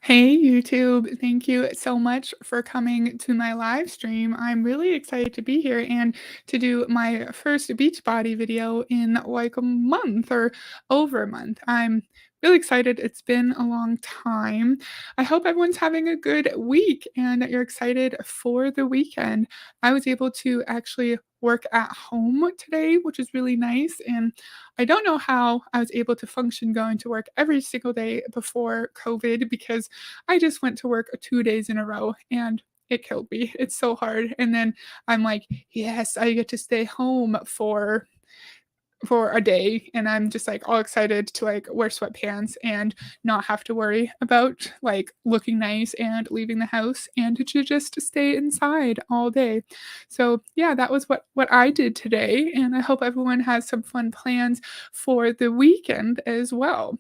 Hey YouTube, thank you so much for coming to my live stream. I'm really excited to be here and to do my first Beachbody video in like a month or over a month. I'm really excited. It's been a long time. I hope everyone's having a good week and that you're excited for the weekend. I was able to actually work at home today, which is really nice. And I don't know how I was able to function going to work every single day before COVID because I just went to work 2 days in a row and it killed me. It's so hard. And then I'm like, "Yes, I get to stay home for a day," and I'm just, like, all excited to, like, wear sweatpants and not have to worry about, like, looking nice and leaving the house and to just stay inside all day. So, yeah, that was what I did today, and I hope everyone has some fun plans for the weekend as well.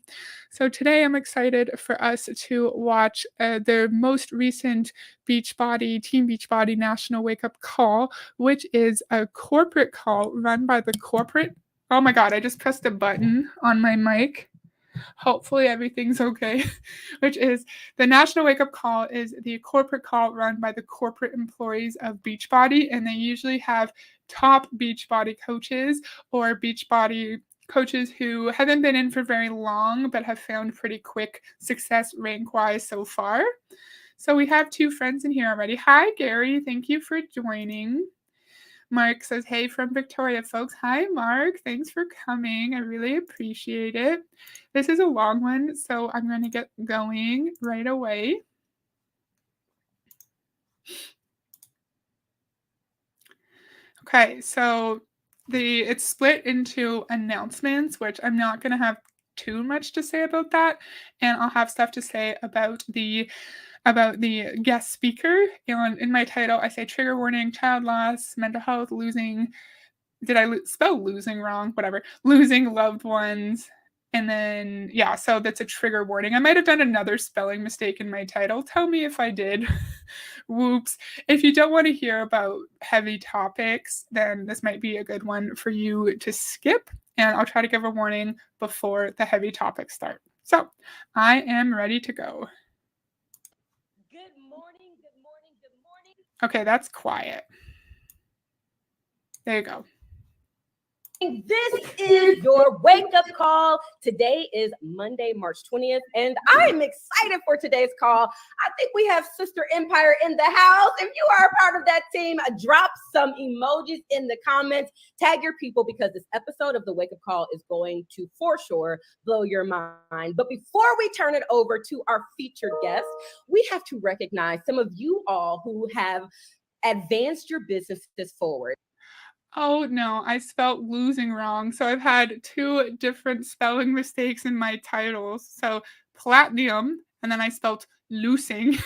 So today I'm excited for us to watch, the most recent Beachbody Team Beachbody National Wake Up Call, which is a corporate call run by the corporate. Oh my god, I just pressed a button on my mic. Hopefully everything's okay. Which is the National Wake Up Call is the corporate call run by the corporate employees of Beachbody, and they usually have top Beachbody coaches or Beachbody coaches who haven't been in for very long but have found pretty quick success rank-wise so far. So we have two friends in here already. Hi, Gary. Thank you for joining. Mark says, "Hey from Victoria, folks." Hi, Mark. Thanks for coming. I really appreciate it. This is a long one, so I'm going to get going right away. Okay, so it's split into announcements, which I'm not going to have too much to say about that, and I'll have stuff to say about the guest speaker. And in my title, I say trigger warning, child loss, mental health, losing. Did I spell losing wrong? Whatever. Losing loved ones. And then, yeah, so that's a trigger warning. I might have done another spelling mistake in my title. Tell me if I did. Whoops. If you don't want to hear about heavy topics, then this might be a good one for you to skip. And I'll try to give a warning before the heavy topics start. So I am ready to go. Good morning, good morning, good morning. Okay, that's quiet. There you go. This is your wake up call. Today is Monday, March 20th, and I'm excited for today's call. I think we have Sister Empire in the house. If you are a part of that team, drop some emojis in the comments. Tag your people because this episode of the wake up call is going to, for sure, blow your mind. But before we turn it over to our featured guest, we have to recognize some of you all who have advanced your businesses forward. Oh no, I spelt losing wrong. So I've had two different spelling mistakes in my titles. So platinum, and then I spelt losing.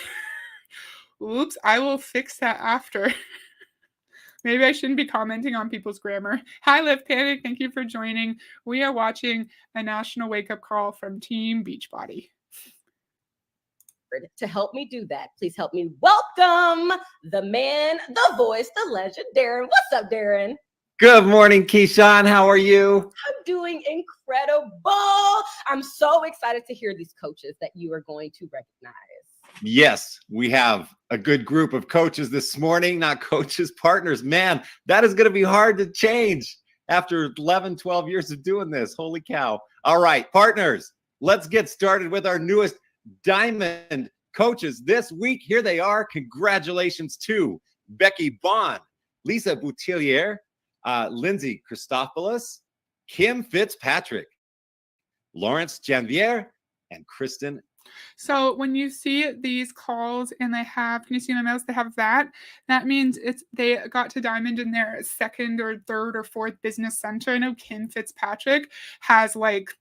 Oops, I will fix that after. Maybe I shouldn't be commenting on people's grammar. Hi, Live Panic. Thank you for joining. We are watching a national wake up call from Team Beachbody. To help me do that, please help me welcome the man, the voice, the legend, Darren. What's up, Darren? Good morning, Keyshawn. How are you? I'm doing incredible. I'm so excited to hear these coaches that you are going to recognize. Yes, we have a good group of coaches this morning, not coaches, partners. Man, that is going to be hard to change after 11, 12 years of doing this. Holy cow. All right, partners, let's get started with our newest Diamond coaches this week. Here they are. Congratulations to Becky Bond, Lisa Boutillier, Lindsay Christopoulos, Kim Fitzpatrick, Lawrence Janvier, and Kristen. So when you see these calls and they have, can you see my mouse? They have that. That means they got to Diamond in their second or third or fourth business center. I know Kim Fitzpatrick has like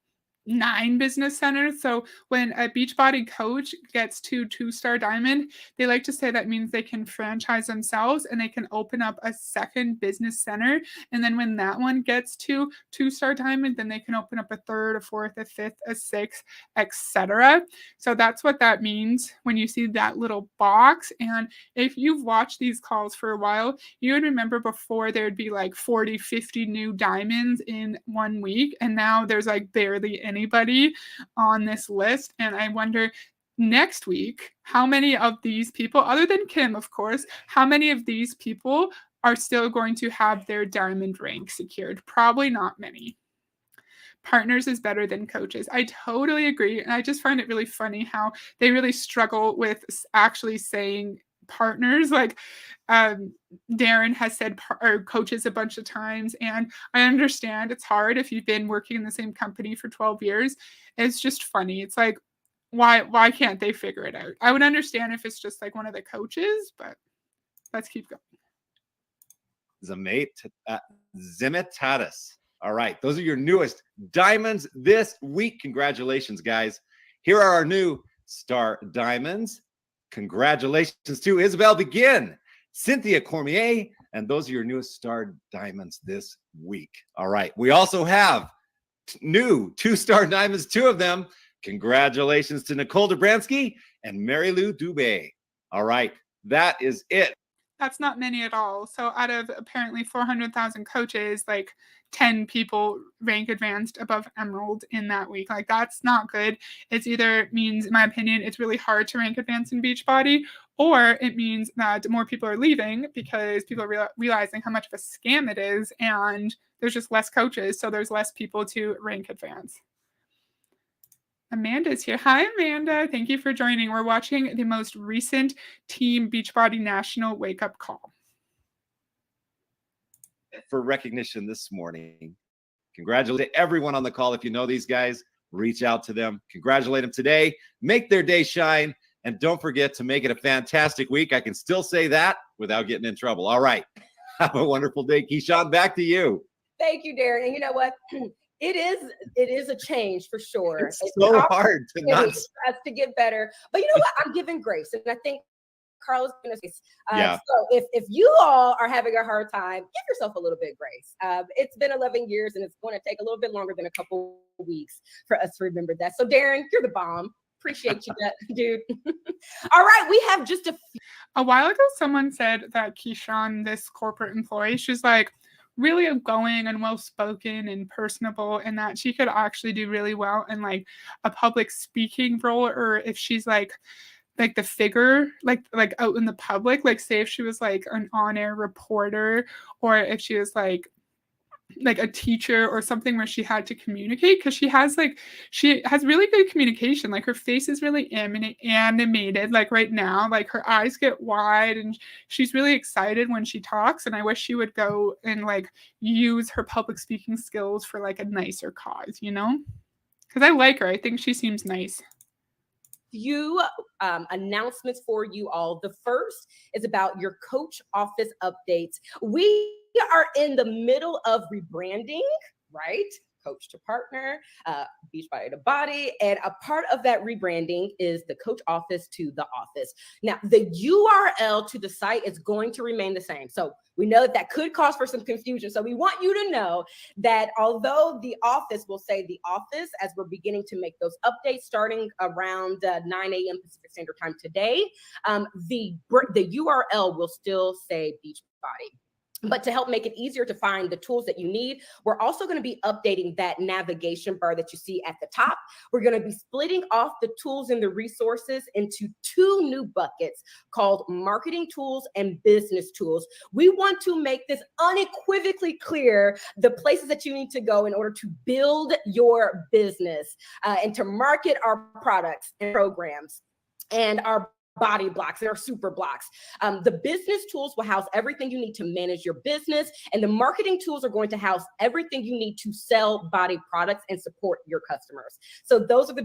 9 business centers. So when a Beachbody coach gets to 2-star Diamond, they like to say that means they can franchise themselves and they can open up a second business center. And then when that one gets to 2-star Diamond, then they can open up a third, a fourth, a fifth, a sixth, etc. So that's what that means when you see that little box. And if you've watched these calls for a while, you would remember before there'd be like 40, 50 new diamonds in 1 week. And now there's like barely anybody on this list. And I wonder, next week, how many of these people, other than Kim, of course, how many of these people are still going to have their diamond rank secured? Probably not many. Partners is better than coaches. I totally agree. And I just find it really funny how they really struggle with actually saying partners. Like Darren has said or coaches a bunch of times. And I understand it's hard if you've been working in the same company for 12 years. It's just funny. It's like, why can't they figure it out? I would understand if it's just like one of the coaches, but let's keep going. Zimitatis. All right, those are your newest diamonds this week. Congratulations, guys. Here are our new star diamonds. Congratulations to Isabel Begin, Cynthia Cormier, and those are your newest star diamonds this week. All right, we also have new 2-star diamonds, 2 of them. Congratulations to Nicole Dobransky and Mary Lou Dubé. All right, that is it. That's not many at all. So out of apparently 400,000 coaches, like 10 people rank advanced above Emerald in that week. Like that's not good. It's either means, in my opinion, it's really hard to rank advanced in Beachbody, or it means that more people are leaving because people are realizing how much of a scam it is, and there's just less coaches, so there's less people to rank advanced. Amanda's here. Hi, Amanda. Thank you for joining. We're watching the most recent Team Beachbody National wake-up call. For recognition this morning. Congratulate everyone on the call. If you know these guys, reach out to them. Congratulate them today. Make their day shine. And don't forget to make it a fantastic week. I can still say that without getting in trouble. All right. Have a wonderful day. Keyshawn, back to you. Thank you, Darren. And you know what? It is a change for sure. It's so hard to not to get better. But you know what? I'm giving grace. And I think Carlos, yeah. So if you all are having a hard time, give yourself a little bit of grace. It's been 11 years and it's going to take a little bit longer than a couple weeks for us to remember that. So Darren, you're the bomb. Appreciate you, dude. All right, we have just a while ago, someone said that Keyshawn, this corporate employee, she's like really outgoing and well-spoken and personable, and that she could actually do really well in like a public speaking role, or if she's like the figure, like out in the public, like say if she was like an on-air reporter, or if she was like a teacher or something where she had to communicate, because she has really good communication. Like her face is really animated, like right now, like her eyes get wide and she's really excited when she talks, and I wish she would go and like use her public speaking skills for like a nicer cause, you know, because I like her. I think she seems nice. Few announcements for you all. The first is about your coach office updates. We are in the middle of rebranding, right? Coach to partner, Beachbody to BODi, and a part of that rebranding is the coach office to the office. Now, the URL to the site is going to remain the same. So we know that could cause for some confusion. So we want you to know that although the office will say the office, as we're beginning to make those updates starting around 9 a.m. Pacific Standard Time today, the URL will still say Beachbody. But to help make it easier to find the tools that you need, we're also going to be updating that navigation bar that you see at the top. We're going to be splitting off the tools and the resources into 2 new buckets called marketing tools and business tools. We want to make this unequivocally clear, the places that you need to go in order to build your business and to market our products and programs and our body blocks and our super blocks. The business tools will house everything you need to manage your business, and the marketing tools are going to house everything you need to sell BODi products and support your customers. So those are the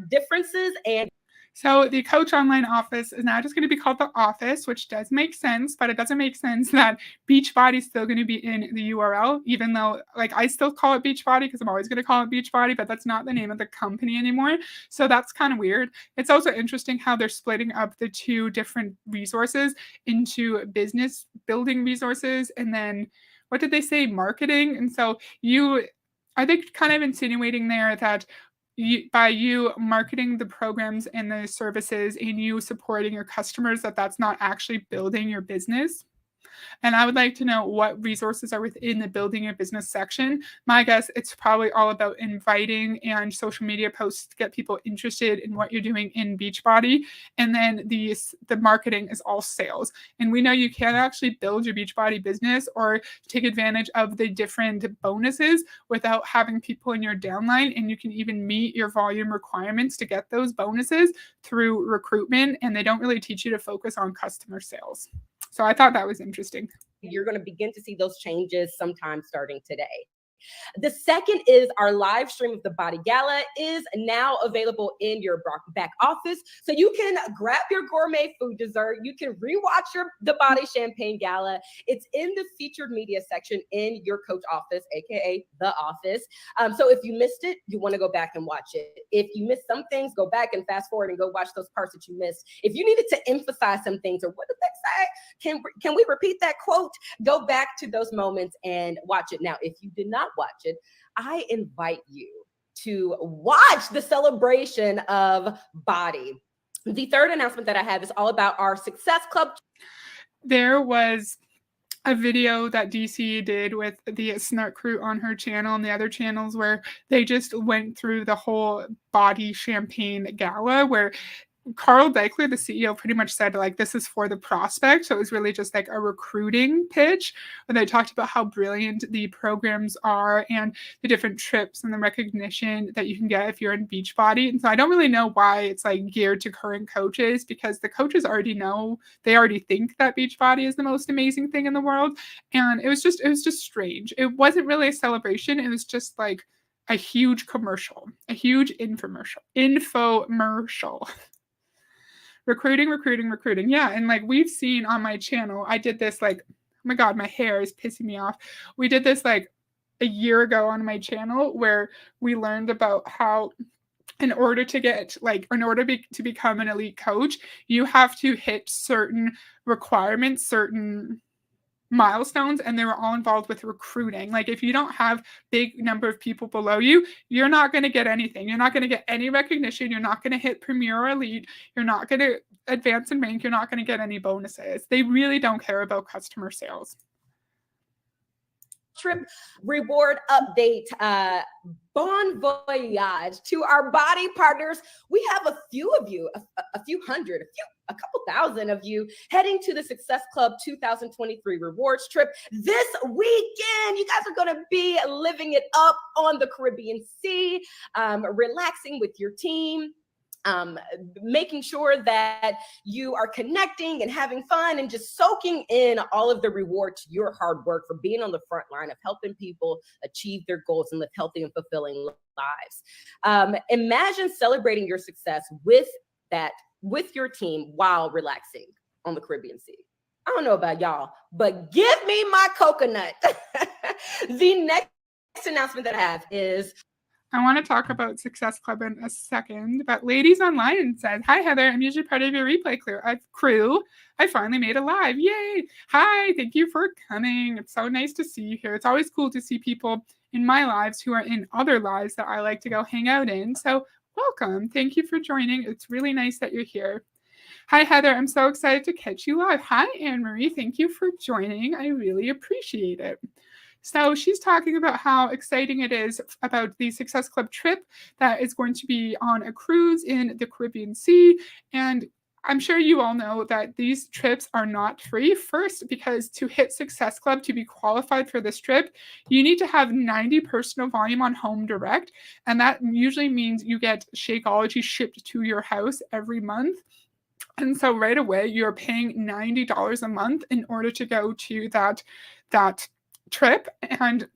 differences. And so the Coach Online Office is now just going to be called the Office, which does make sense, but it doesn't make sense that Beachbody is still going to be in the URL, even though like I still call it Beachbody because I'm always going to call it Beachbody, but that's not the name of the company anymore. So that's kind of weird. It's also interesting how they're splitting up the 2 different resources into business building resources, and then what did they say? Marketing. And so are they kind of insinuating there that by you marketing the programs and the services and you supporting your customers, that's not actually building your business? And I would like to know what resources are within the building a business section. My guess, it's probably all about inviting and social media posts to get people interested in what you're doing in Beachbody. And then the marketing is all sales. And we know you can actually build your Beachbody business or take advantage of the different bonuses without having people in your downline. And you can even meet your volume requirements to get those bonuses through recruitment. And they don't really teach you to focus on customer sales. So I thought that was interesting. You're going to begin to see those changes sometime starting today. The second is our live stream of the BODi Gala is now available in your back office. So you can grab your gourmet food dessert. You can rewatch the BODi Champagne Gala. It's in the featured media section in your coach office, AKA the office. So if you missed it, you want to go back and watch it. If you missed some things, go back and fast forward and go watch those parts that you missed. If you needed to emphasize some things or what did they say? Can we repeat that quote? Go back to those moments and watch it. Now, if you did not watch it, I invite you to watch the celebration of BODi. The third announcement that I have is all about our Success Club. There was a video that DC did with the Snark crew on her channel and the other channels where they just went through the whole BODi Champagne Gala where Carl Deichler, the CEO, pretty much said, like, this is for the prospect. So it was really just like a recruiting pitch. And they talked about how brilliant the programs are and the different trips and the recognition that you can get if you're in Beachbody. And so I don't really know why it's like geared to current coaches, because the coaches already know, they already think that Beachbody is the most amazing thing in the world. And it was just strange. It wasn't really a celebration. It was just like a huge commercial, a huge infomercial. Recruiting. Yeah. And like we've seen on my channel, I did this like, oh my God, my hair is pissing me off. We did this like a year ago on my channel where we learned about how in order to become an elite coach, you have to hit certain requirements, certain milestones, and they were all involved with recruiting. Like if you don't have big number of people below you, you're not going to get anything. You're not going to get any recognition. You're not going to hit premier or elite. You're not going to advance in rank. You're not going to get any bonuses. They really don't care about customer sales. Trip reward update. Bon voyage to our BODi partners. We have a few of you, a few hundred, a couple thousand of you heading to the Success Club 2023 rewards trip this weekend. You guys are going to be living it up on the Caribbean Sea, relaxing with your team. Making sure that you are connecting and having fun and just soaking in all of the reward to your hard work for being on the front line of helping people achieve their goals and live healthy and fulfilling lives. Imagine celebrating your success with your team while relaxing on the Caribbean Sea. I don't know about y'all, but give me my coconut. The next announcement that I have is I want to talk about Success Club in a second, but Ladies Online says, hi, Heather. I'm usually part of your replay crew. I finally made a live. Yay. Hi. Thank you for coming. It's so nice to see you here. It's always cool to see people in my lives who are in other lives that I like to go hang out in. So welcome. Thank you for joining. It's really nice that you're here. Hi, Heather. I'm so excited to catch you live. Hi, Anne-Marie. Thank you for joining. I really appreciate it. So she's talking about how exciting it is about the Success Club trip that is going to be on a cruise in the Caribbean Sea. And I'm sure you all know that these trips are not free. First, because to hit Success Club, to be qualified for this trip, you need to have 90 personal volume on Home Direct. And that usually means you get Shakeology shipped to your house every month. And so right away, you're paying $90 a month in order to go to that trip. And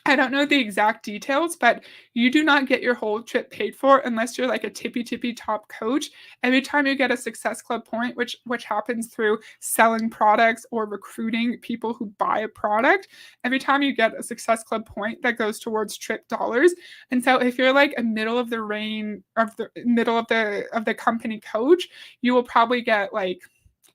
I don't know the exact details, but you do not get your whole trip paid for unless you're like a tippy top coach. Every time you get a Success Club point, which happens through selling products or recruiting people who buy a product, every time you get a Success Club point, that goes towards trip dollars. And so if you're like a middle of the company coach, you will probably get like,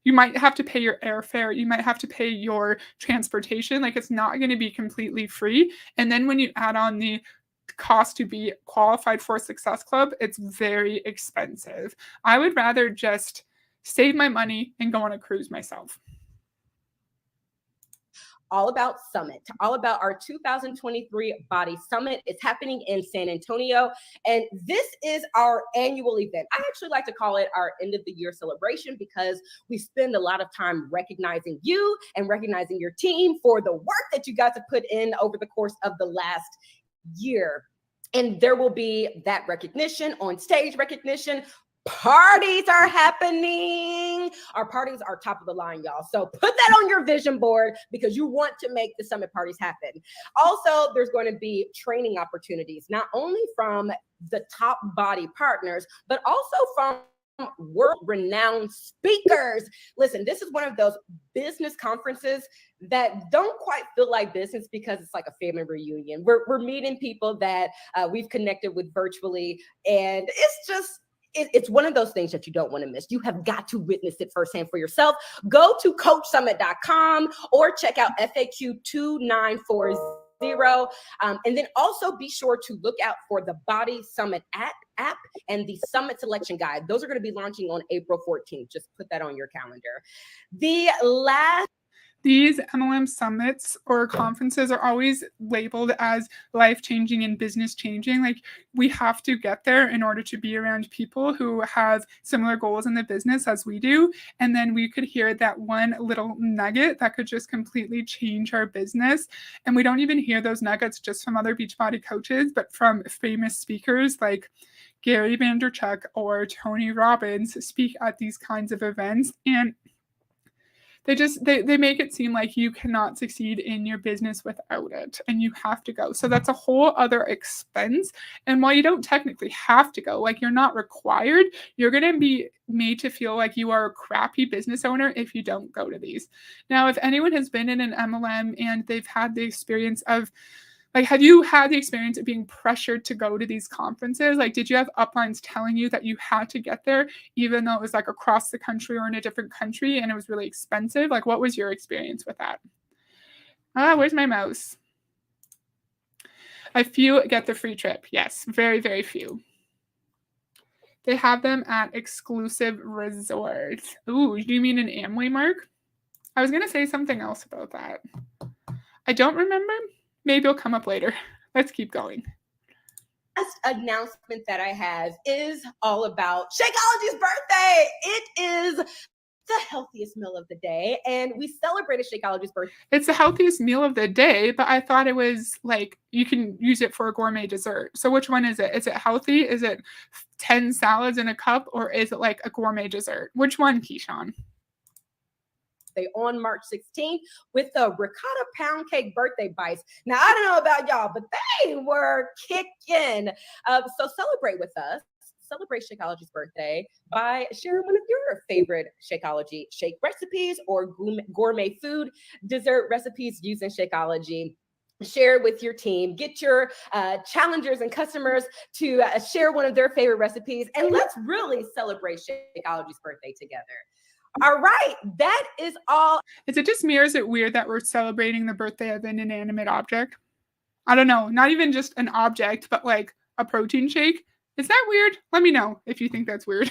you might have to pay your airfare. You might have to pay your transportation. Like it's not going to be completely free. And then when you add on the cost to be qualified for Success Club, it's very expensive. I would rather just save my money and go on a cruise myself. all about Summit, all about our 2023 BODi Summit. It's happening in San Antonio, and this is our annual event. I actually like to call it our end of the year celebration because we spend a lot of time recognizing you and recognizing your team for the work that you got to put in over the course of the last year. And there will be that recognition, on stage recognition. Parties are happening. Our parties are top of the line, y'all. So put that on your vision board because you want to make the summit parties happen. Also, there's going to be training opportunities, not only from the top BODi partners, but also from world-renowned speakers. Listen, this is one of those business conferences that don't quite feel like business because it's like a family reunion. We're meeting people that we've connected with virtually, and it's just, it's one of those things that you don't want to miss. You have got to witness it firsthand for yourself. Go to coachsummit.com or check out FAQ 2940. And then also be sure to look out for the BODi Summit app and the Summit Selection Guide. Those are going to be launching on April 14th. Just put that on your calendar. These MLM summits or conferences are always labeled as life-changing and business-changing. Like, we have to get there in order to be around people who have similar goals in the business as we do. And then we could hear that one little nugget that could just completely change our business. And we don't even hear those nuggets just from other Beachbody coaches, but from famous speakers like Gary Vaynerchuk or Tony Robbins speak at these kinds of events. And they make it seem like you cannot succeed in your business without it, and you have to go. So that's a whole other expense. And while you don't technically have to go, like, you're not required, you're going to be made to feel like you are a crappy business owner if you don't go to these. Now, if anyone has been in an MLM and they've had the experience of, like, have you had the experience of being pressured to go to these conferences? Like, did you have uplines telling you that you had to get there, even though it was like across the country or in a different country and it was really expensive? Like, what was your experience with that? Where's my mouse? A few get the free trip. Yes, very, very few. They have them at exclusive resorts. Ooh, do you mean an Amway, Mark? I was going to say something else about that. I don't remember. Maybe it'll come up later. Let's keep going. Last announcement that I have is all about Shakeology's birthday. It is the healthiest meal of the day, and we celebrated Shakeology's birthday. It's the healthiest meal of the day, but I thought it was like you can use it for a gourmet dessert. So which one is it? Is it healthy? Is it 10 salads in a cup, or is it like a gourmet dessert? Which one, Keyshawn? On March 16th with the ricotta pound cake birthday bites. Now, I don't know about y'all, but they were kicking. So celebrate with us. Celebrate Shakeology's birthday by sharing one of your favorite Shakeology shake recipes or gourmet food dessert recipes using Shakeology. Share with your team, get your challengers and customers to share one of their favorite recipes, and let's really celebrate Shakeology's birthday together. All right, that is all. Is it just me, or is it weird that we're celebrating the birthday of an inanimate object? I don't know, not even just an object, but like a protein shake. Is that weird? Let me know if you think that's weird.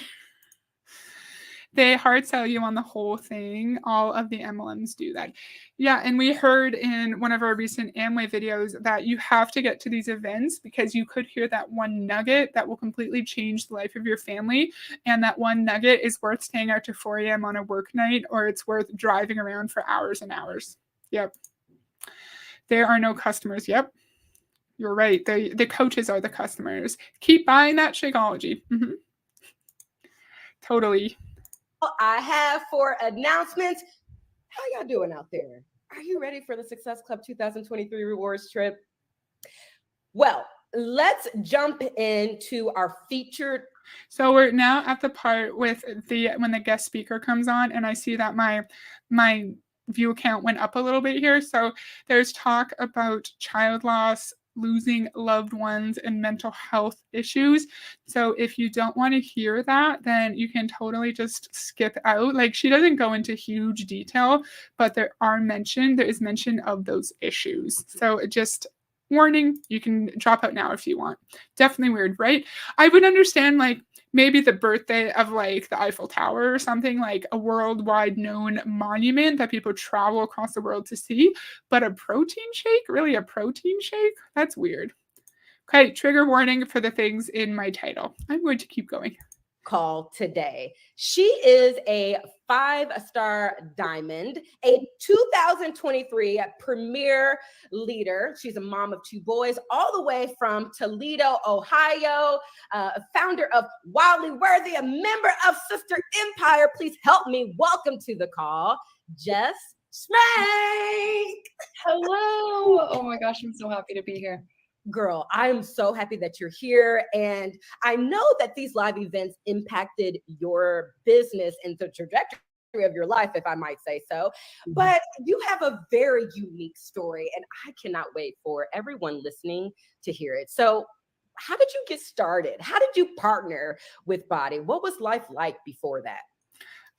They hard sell you on the whole thing. All of the MLMs do that. Yeah, and we heard in one of our recent Amway videos that you have to get to these events because you could hear that one nugget that will completely change the life of your family. And that one nugget is worth staying out to 4 a.m. on a work night, or it's worth driving around for hours and hours. Yep. There are no customers. Yep. You're right. The coaches are the customers. Keep buying that Shakeology. Mm-hmm. Totally. I have for announcements. How y'all doing out there? Are you ready for the Success Club 2023 rewards trip? Well, let's jump into our featured. So we're now at the part with when the guest speaker comes on, and I see that my view count went up a little bit here. So there's talk about child loss, losing loved ones, and mental health issues. So if you don't want to hear that, then you can totally just skip out. Like, she doesn't go into huge detail, but there is mention of those issues. So just warning, you can drop out now if you want. Definitely weird, right? I would understand, like, maybe the birthday of like the Eiffel Tower or something, like a worldwide known monument that people travel across the world to see. But a protein shake? Really, a protein shake? That's weird. Okay, trigger warning for the things in my title. I'm going to keep going. Call today. She is a 5-star diamond, a 2023 premier leader. She's a mom of 2 boys, all the way from Toledo, Ohio, founder of Wildly Worthy, a member of Sister Empire. Please help me welcome to the call, Jess Schmank. Hello. Oh my gosh, I'm so happy to be here. Girl, I'm so happy that you're here. And I know that these live events impacted your business and the trajectory of your life, if I might say so. But you have a very unique story, and I cannot wait for everyone listening to hear it. So, how did you get started? How did you partner with BODi? What was life like before that?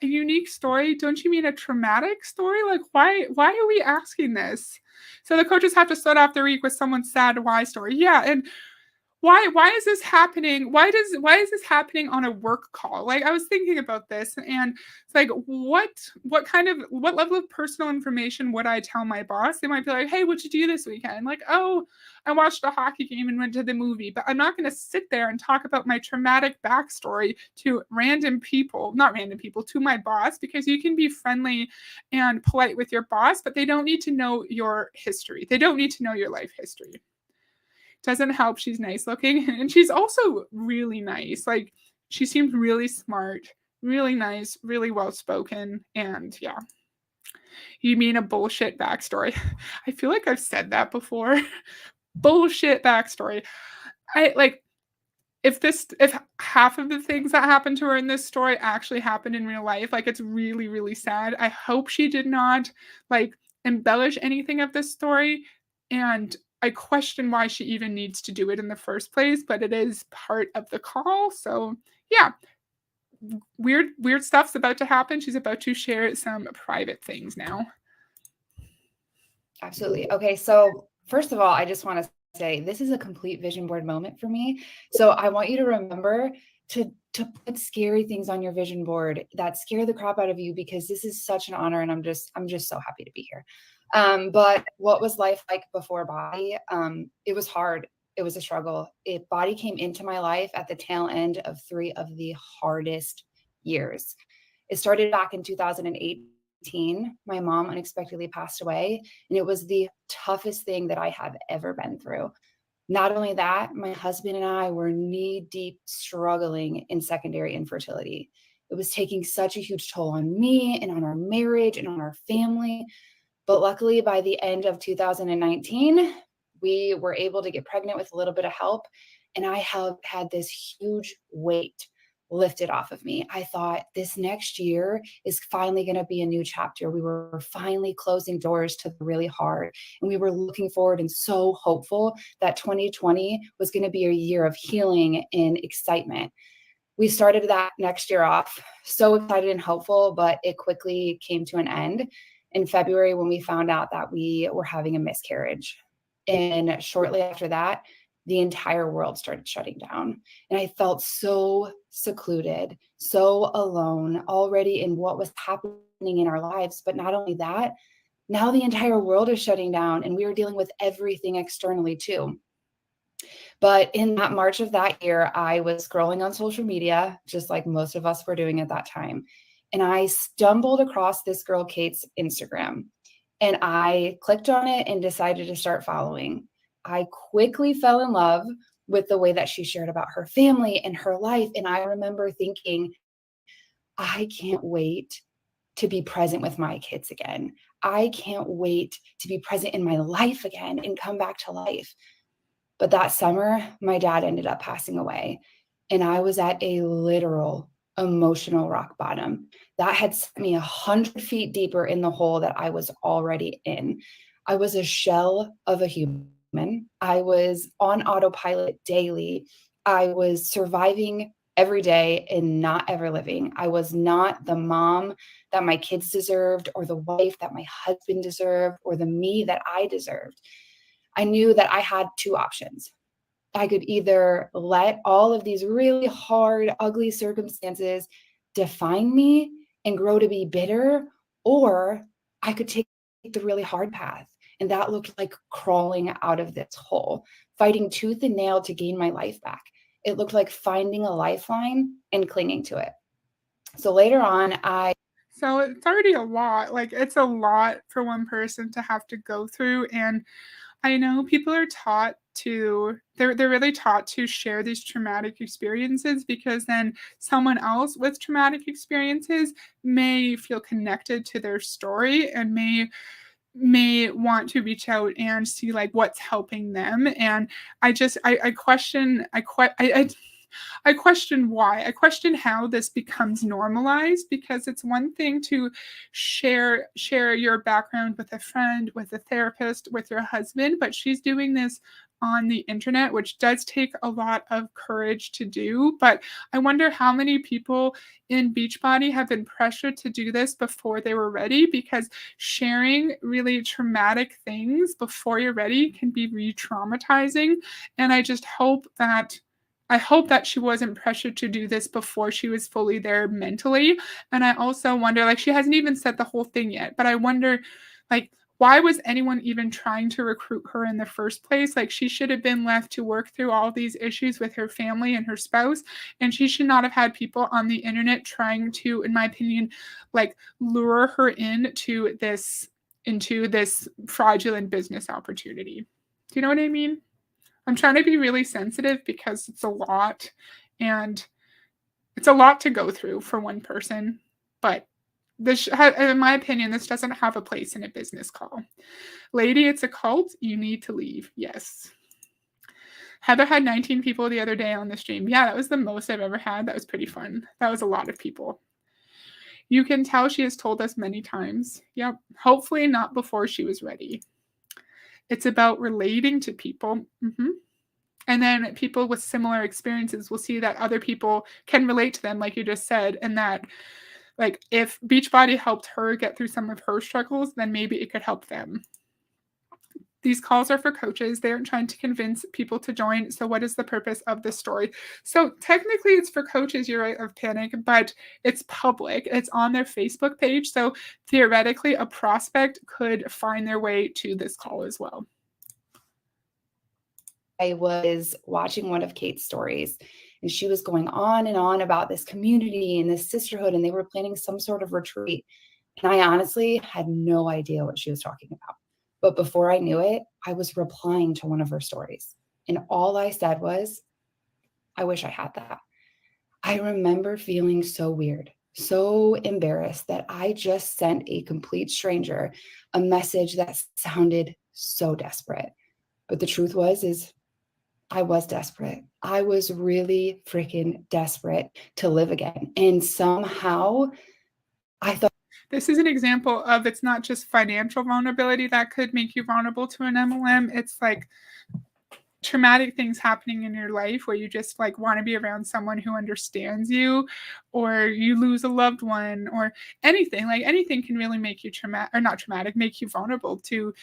A unique story? Don't you mean a traumatic story? Like, why are we asking this? So the coaches have to start off the week with someone's sad why story. Yeah, and why is this happening? Why is this happening on a work call? Like, I was thinking about this, and it's like, what level of personal information would I tell my boss? They might be like, hey, what'd you do this weekend? Like, oh, I watched a hockey game and went to the movie. But I'm not going to sit there and talk about my traumatic backstory to not random people, to my boss, because you can be friendly and polite with your boss, but they don't need to know your history. They don't need to know your life history. Doesn't help she's nice looking, and she's also really nice. Like, she seems really smart, really nice, really well spoken, and yeah. You mean a bullshit backstory? I feel like I've said that before. Bullshit backstory. If half of the things that happened to her in this story actually happened in real life, like, it's really, really sad. I hope she did not like embellish anything of this story, and I question why she even needs to do it in the first place, but it is part of the call. So yeah, weird stuff's about to happen. She's about to share some private things now. Absolutely. Okay, so first of all, I just want to say this is a complete vision board moment for me. So I want you to remember to put scary things on your vision board that scare the crap out of you, because this is such an honor, and I'm just so happy to be here. But what was life like before BODi? It was hard. It was a struggle. BODi came into my life at the tail end of 3 of the hardest years. It started back in 2018. My mom unexpectedly passed away, and it was the toughest thing that I have ever been through. Not only that, my husband and I were knee-deep struggling in secondary infertility. It was taking such a huge toll on me and on our marriage and on our family. But luckily, by the end of 2019, we were able to get pregnant with a little bit of help. And I have had this huge weight lifted off of me. I thought this next year is finally going to be a new chapter. We were finally closing doors to the really hard. And we were looking forward and so hopeful that 2020 was going to be a year of healing and excitement. We started that next year off so excited and hopeful, but it quickly came to an end in February when we found out that we were having a miscarriage. And shortly after that, the entire world started shutting down. And I felt so secluded, so alone already in what was happening in our lives. But not only that, now the entire world is shutting down, and we are dealing with everything externally too. But in that March of that year, I was scrolling on social media, just like most of us were doing at that time. And I stumbled across this girl, Kate's Instagram, and I clicked on it and decided to start following. I quickly fell in love with the way that she shared about her family and her life. And I remember thinking, I can't wait to be present with my kids again. I can't wait to be present in my life again and come back to life. But that summer, my dad ended up passing away, and I was at a literal emotional rock bottom that had sent me 100 feet deeper in the hole that I was already in. I was a shell of a human. I was on autopilot daily. I was surviving every day and not ever living. I was not the mom that my kids deserved, or the wife that my husband deserved, or the me that I deserved. I knew that I had 2 options. I could either let all of these really hard, ugly circumstances define me and grow to be bitter, or I could take the really hard path. And that looked like crawling out of this hole, fighting tooth and nail to gain my life back. It looked like finding a lifeline and clinging to it. So later on, So it's already a lot. Like, it's a lot for one person to have to go through. And I know people are taught to, they're really taught to share these traumatic experiences, because then someone else with traumatic experiences may feel connected to their story and may want to reach out and see like what's helping them. And I question I question why. I question how this becomes normalized, because it's one thing to share your background with a friend, with a therapist, with your husband, but she's doing this on the internet, which does take a lot of courage to do. But I wonder how many people in Beachbody have been pressured to do this before they were ready, because sharing really traumatic things before you're ready can be re-traumatizing. And I hope that she wasn't pressured to do this before she was fully there mentally. And I also wonder, like, she hasn't even said the whole thing yet, but I wonder, like, why was anyone even trying to recruit her in the first place? Like, she should have been left to work through all these issues with her family and her spouse, and she should not have had people on the internet trying to, in my opinion, like, lure her into this fraudulent business opportunity. Do you know what I mean? I'm trying to be really sensitive because it's a lot, and it's a lot to go through for one person. But this, in my opinion, this doesn't have a place in a business call. Lady, it's a cult. You need to leave. Yes. Heather had 19 people the other day on the stream. Yeah, that was the most I've ever had. That was pretty fun. That was a lot of people. You can tell she has told us many times. Yep. Hopefully not before she was ready. It's about relating to people. And then people with similar experiences will see that other people can relate to them, like you just said, and that, like, if Beachbody helped her get through some of her struggles, then maybe it could help them. These calls are for coaches. They aren't trying to convince people to join. So what is the purpose of this story? So technically it's for coaches, you're right, of Panic, but it's public. It's on their Facebook page. So theoretically, a prospect could find their way to this call as well. I was watching one of Kate's stories, and she was going on and on about this community and this sisterhood, and they were planning some sort of retreat. And I honestly had no idea what she was talking about. But before I knew it, I was replying to one of her stories. And all I said was, I wish I had that. I remember feeling so weird, so embarrassed that I just sent a complete stranger a message that sounded so desperate. But the truth is I was desperate. I was really freaking desperate to live again. And somehow I thought, this is an example of, it's not just financial vulnerability that could make you vulnerable to an MLM. It's like traumatic things happening in your life where you just like want to be around someone who understands you, or you lose a loved one, or anything. Like, anything can really make you make you vulnerable to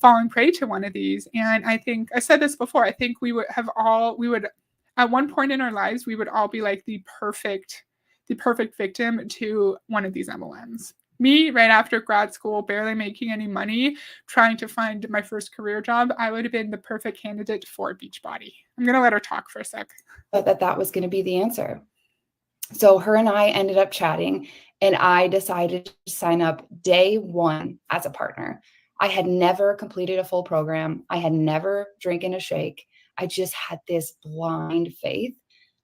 falling prey to one of these. And I think I said this before, I think we would at one point in our lives, we would all be like the perfect victim to one of these MLMs. Me, right after grad school, barely making any money, trying to find my first career job, I would have been the perfect candidate for Beachbody. I'm going to let her talk for a sec. that was going to be the answer. So her and I ended up chatting, and I decided to sign up day one as a partner. I had never completed a full program. I had never drinking a shake. I just had this blind faith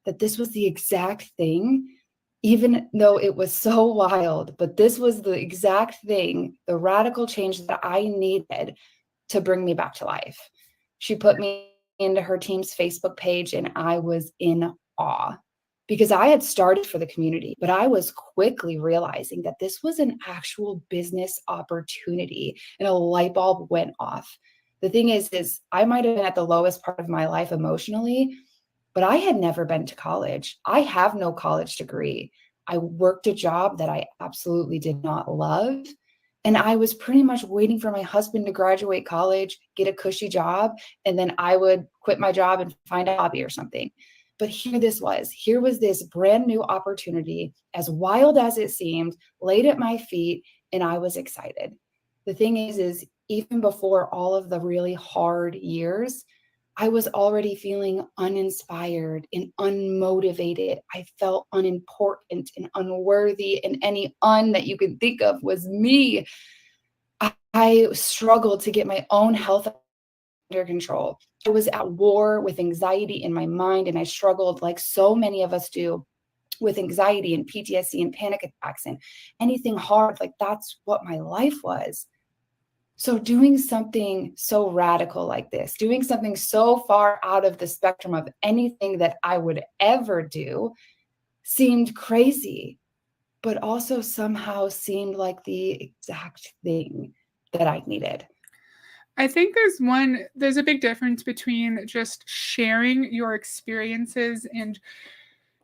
that this was the exact thing, even though it was so wild, but this was the exact thing, the radical change that I needed to bring me back to life. She put me into her team's Facebook page, and I was in awe because I had started for the community, but I was quickly realizing that this was an actual business opportunity, and a light bulb went off. The thing is I might have been at the lowest part of my life emotionally, but I had never been to college. I have no college degree. I worked a job that I absolutely did not love. And I was pretty much waiting for my husband to graduate college, get a cushy job, and then I would quit my job and find a hobby or something. But here was this brand new opportunity, as wild as it seemed, laid at my feet, and I was excited. The thing is even before all of the really hard years, I was already feeling uninspired and unmotivated. I felt unimportant and unworthy, and any that you could think of was me. I struggled to get my own health under control. I was at war with anxiety in my mind, and I struggled, like so many of us do, with anxiety and PTSD and panic attacks and anything hard. Like, that's what my life was. So doing something so radical like this, doing something so far out of the spectrum of anything that I would ever do, seemed crazy, but also somehow seemed like the exact thing that I needed. I think there's a big difference between just sharing your experiences and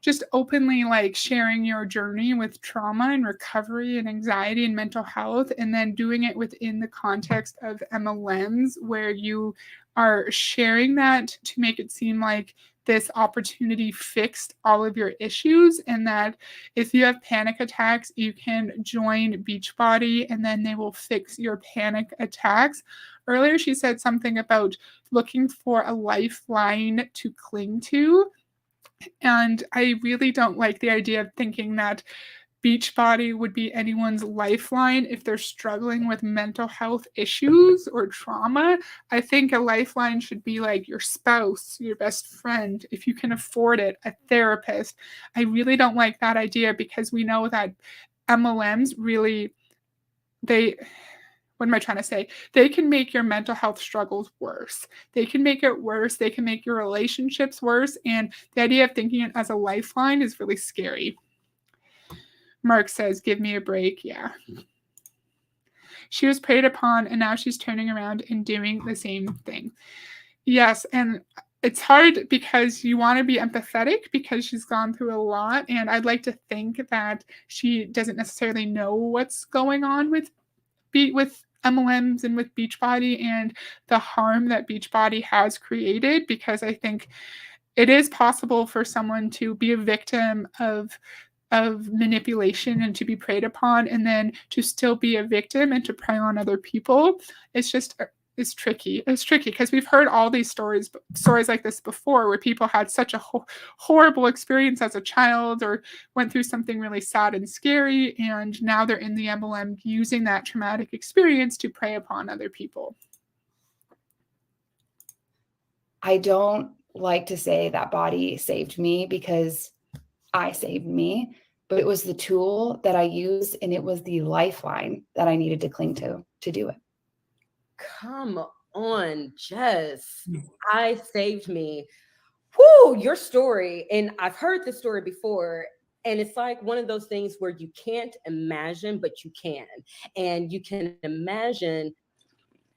just openly like sharing your journey with trauma and recovery and anxiety and mental health, and then doing it within the context of MLMs, where you are sharing that to make it seem like this opportunity fixed all of your issues, and that if you have panic attacks, you can join Beachbody and then they will fix your panic attacks. Earlier, she said something about looking for a lifeline to cling to. And I really don't like the idea of thinking that Beachbody would be anyone's lifeline if they're struggling with mental health issues or trauma. I think a lifeline should be like your spouse, your best friend, if you can afford it, a therapist. I really don't like that idea, because we know that MLMs really, what am I trying to say? They can make your mental health struggles worse. They can make it worse. They can make your relationships worse. And the idea of thinking it as a lifeline is really scary. Mark says, give me a break. Yeah. She was preyed upon, and now she's turning around and doing the same thing. Yes. And it's hard because you want to be empathetic because she's gone through a lot. And I'd like to think that she doesn't necessarily know what's going on with MLMs and with Beachbody and the harm that Beachbody has created, because I think it is possible for someone to be a victim of manipulation and to be preyed upon, and then to still be a victim and to prey on other people. It's tricky. It's tricky because we've heard all these stories like this before, where people had such a horrible experience as a child or went through something really sad and scary, and now they're in the MLM using that traumatic experience to prey upon other people. I don't like to say that BODi saved me, because I saved me, but it was the tool that I used, and it was the lifeline that I needed to cling to do it. Come on, Jess. I saved me. Whoo, your story. And I've heard this story before. And it's like one of those things where you can't imagine, but you can. And you can imagine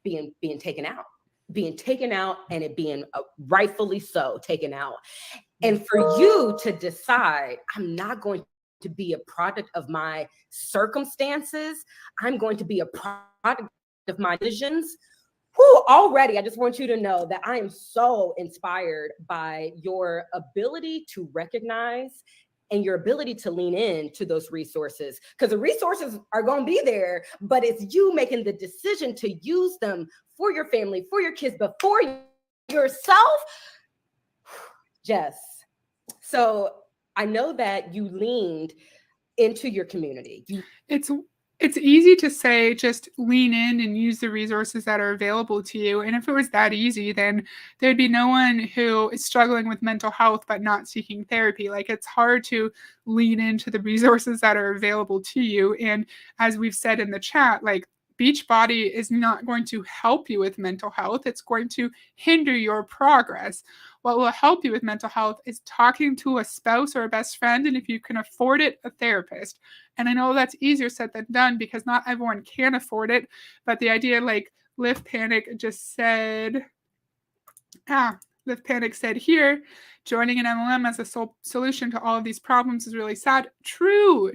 being taken out, and it being rightfully so taken out. And for you to decide, I'm not going to be a product of my circumstances. I'm going to be a product of my decisions. Already, I just want you to know that I am so inspired by your ability to recognize and your ability to lean in to those resources, because the resources are going to be there, but it's you making the decision to use them for your family, for your kids, but for yourself. Jess, so I know that you leaned into your community. It's easy to say, just lean in and use the resources that are available to you. And if it was that easy, then there'd be no one who is struggling with mental health but not seeking therapy. Like, it's hard to lean into the resources that are available to you. And as we've said in the chat, like, Beachbody is not going to help you with mental health. It's going to hinder your progress. What will help you with mental health is talking to a spouse or a best friend, and if you can afford it, a therapist. And I know that's easier said than done, because not everyone can afford it. But the idea, like Lift Panic just said, Lift Panic said here, joining an MLM as a solution to all of these problems is really sad. True.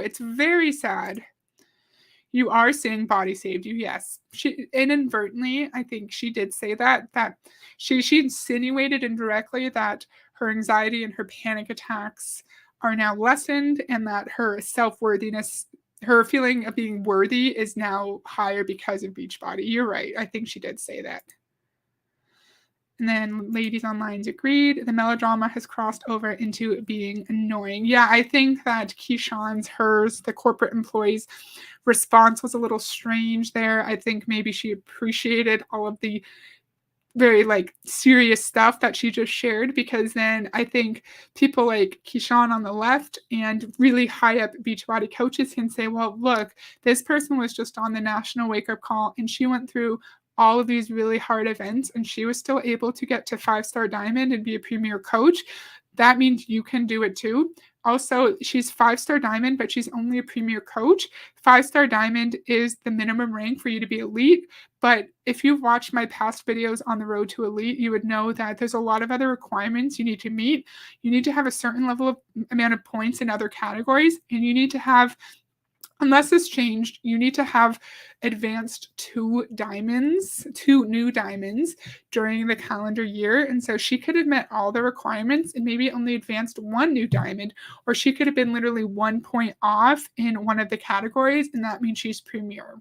It's very sad. You are saying BODi saved you. Yes. She inadvertently, I think she did say that she insinuated indirectly that her anxiety and her panic attacks are now lessened, and that her self-worthiness, her feeling of being worthy, is now higher because of Beachbody. You're right. I think she did say that. And then ladies online's agreed. The melodrama has crossed over into being annoying. Yeah, I think that Keyshawn's, hers, the corporate employees' response was a little strange there. I think maybe she appreciated all of the very like serious stuff that she just shared, because then I think people like Keyshawn on the left and really high up Beachbody coaches can say, well, look, this person was just on the national wake up call and she went through all of these really hard events and she was still able to get to 5-star diamond and be a premier coach. That means you can do it too. Also, she's 5-star diamond, but she's only a premier coach. 5-star diamond is the minimum rank for you to be elite. But if you've watched my past videos on the road to elite, you would know that there's a lot of other requirements you need to meet. You need to have a certain level of amount of points in other categories, and you need to have, unless it's changed, you need to have advanced 2 new diamonds during the calendar year. And so she could have met all the requirements and maybe only advanced 1 new diamond, or she could have been literally 1 point off in one of the categories, and that means she's premier.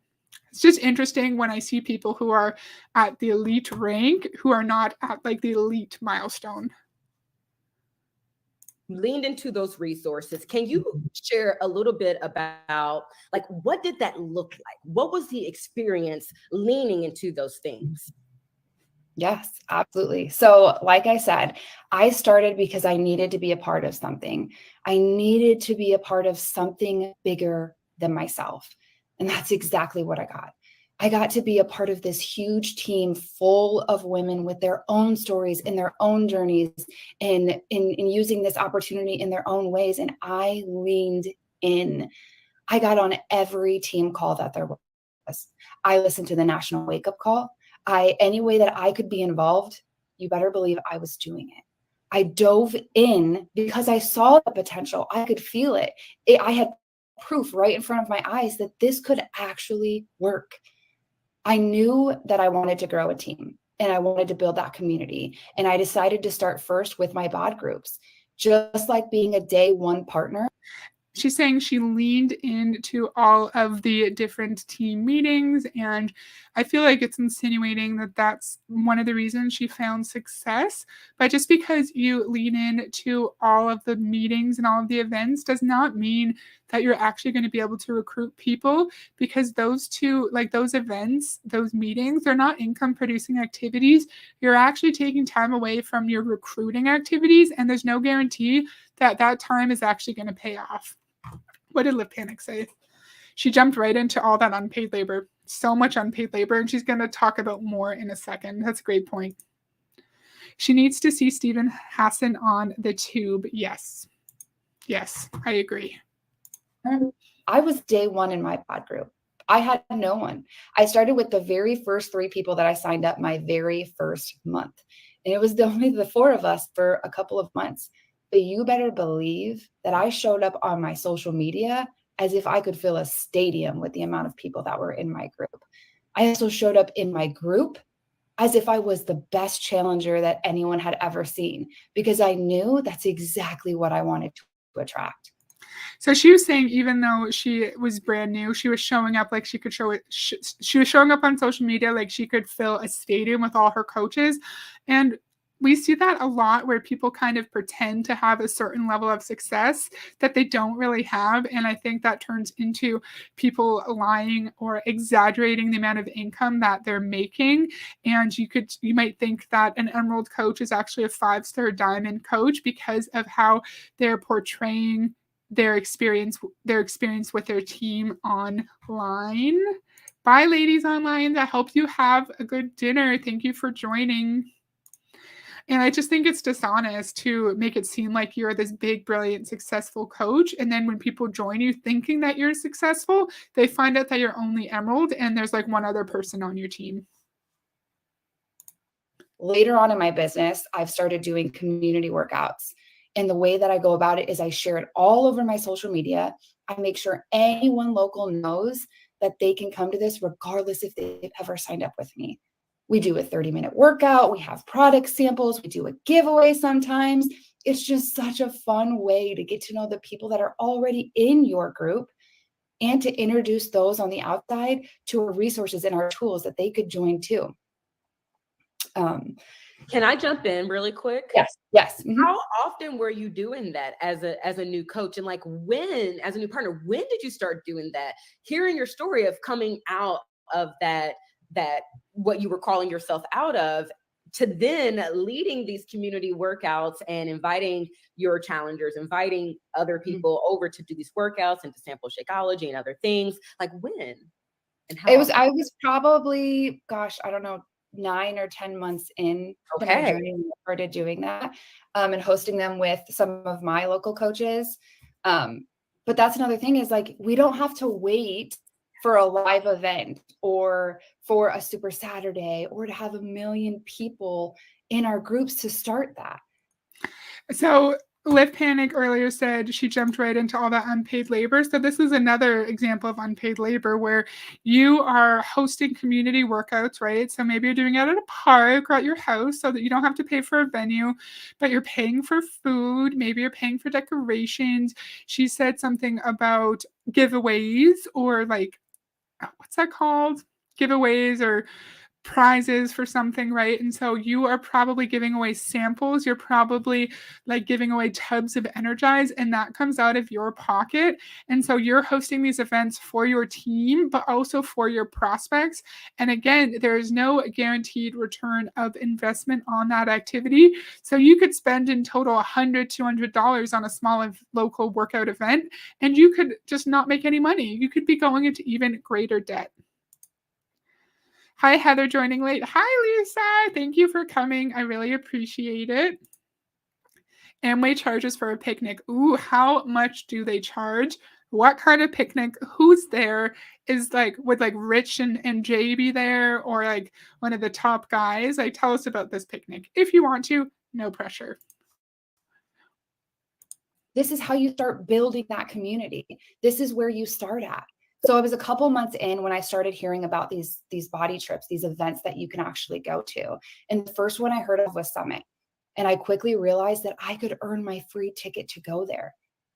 It's just interesting when I see people who are at the elite rank who are not at like the elite milestone. Leaned into those resources. Can you share a little bit about like what did that look like? What was the experience leaning into those things? Yes, absolutely. So, like I said, I started because I needed to be a part of something. I needed to be a part of something bigger than myself. And that's exactly what I got. I got to be a part of this huge team full of women with their own stories and their own journeys, and in using this opportunity in their own ways. And I leaned in. I got on every team call that there was. I listened to the national wake up call. Any way that I could be involved, you better believe I was doing it. I dove in because I saw the potential. I could feel it. I had proof right in front of my eyes that this could actually work. I knew that I wanted to grow a team and I wanted to build that community. And I decided to start first with my BOD groups, just like being a day one partner. She's saying she leaned into all of the different team meetings, and I feel like it's insinuating that that's one of the reasons she found success. But just because you lean into all of the meetings and all of the events does not mean that you're actually going to be able to recruit people, because those events, those meetings, they're not income producing activities. You're actually taking time away from your recruiting activities, and there's no guarantee that that time is actually going to pay off. What did Lip Panic say? She jumped right into all that unpaid labor. So much unpaid labor, and she's going to talk about more in a second. That's a great point. She needs to see Stephen Hassan on the tube. Yes. Yes, I agree. I was day one in my pod group. I had no one. I started with the very first 3 people that I signed up my very first month. And it was only the 4 of us for a couple of months. But you better believe that I showed up on my social media as if I could fill a stadium with the amount of people that were in my group. I also showed up in my group as if I was the best challenger that anyone had ever seen, because I knew that's exactly what I wanted to attract. So she was saying, even though she was brand new, she was showing up like she could show it. She was showing up on social media like she could fill a stadium with all her coaches. And we see that a lot, where people kind of pretend to have a certain level of success that they don't really have. And I think that turns into people lying or exaggerating the amount of income that they're making. And you might think that an Emerald coach is actually a 5-star diamond coach because of how they're portraying their experience with their team online. Bye, ladies online. I hope you have a good dinner. Thank you for joining. And I just think it's dishonest to make it seem like you're this big, brilliant, successful coach. And then when people join you thinking that you're successful, they find out that you're only Emerald and there's like one other person on your team. Later on in my business, I've started doing community workouts. And the way that I go about it is I share it all over my social media. I make sure anyone local knows that they can come to this regardless if they've ever signed up with me. We do a 30-minute workout. We have product samples. We do a giveaway sometimes. It's just such a fun way to get to know the people that are already in your group and to introduce those on the outside to our resources and our tools that they could join too. Can I jump in really quick? Yes. How often were you doing that as a new coach? And like when, as a new partner, when did you start doing that? Hearing your story of coming out of that what you were calling yourself out of, to then leading these community workouts and inviting your challengers, inviting other people over to do these workouts and to sample Shakeology and other things. Like when and how? I was probably, gosh, I don't know, 9 or 10 months in to my journey when I started doing that, and hosting them with some of my local coaches. But that's another thing is like, we don't have to wait for a live event or for a Super Saturday or to have 1 million people in our groups to start that. So Live Panic earlier said she jumped right into all that unpaid labor. So this is another example of unpaid labor where you are hosting community workouts, right? So maybe you're doing it at a park or at your house so that you don't have to pay for a venue, but you're paying for food. Maybe you're paying for decorations. She said something about giveaways or like, what's that called? Giveaways or prizes for something, right? And so you are probably giving away samples. You're probably like giving away tubs of Energize, and that comes out of your pocket. And so you're hosting these events for your team, but also for your prospects. And again, there is no guaranteed return of investment on that activity. So you could spend in total $100, $200 on a small local workout event, and you could just not make any money. You could be going into even greater debt. Hi, Heather, joining late. Hi, Lisa. Thank you for coming. I really appreciate it. Amway charges for a picnic. Ooh, how much do they charge? What kind of picnic? Who's there? Is like, would like Rich and Jay be there, or like one of the top guys? Like, tell us about this picnic. If you want to, no pressure. This is how you start building that community. This is where you start at. So I was a couple months in when I started hearing about these BODi trips, these events that you can actually go to. And the first one I heard of was Summit. And I quickly realized that I could earn my free ticket to go there.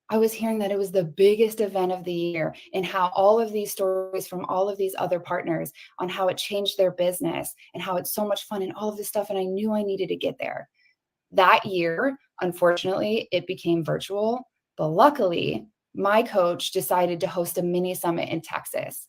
I was hearing that it was the biggest event of the year and how all of these stories from all of these other partners on how it changed their business and how it's so much fun and all of this stuff. And I knew I needed to get there. That year, unfortunately, it became virtual, but luckily, my coach decided to host a mini summit in Texas.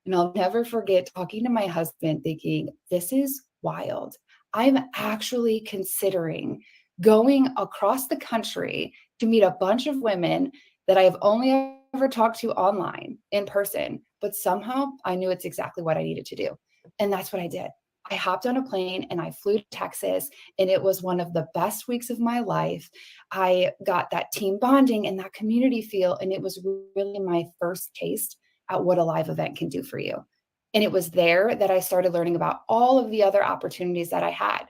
And I'll never forget talking to my husband thinking, this is wild. I'm actually considering going across the country to meet a bunch of women that I've only ever talked to online in person, but somehow I knew it's exactly what I needed to do. And that's what I did. I hopped on a plane and I flew to Texas, and it was one of the best weeks of my life. I got that team bonding and that community feel, and it was really my first taste at what a live event can do for you. And it was there that I started learning about all of the other opportunities that I had,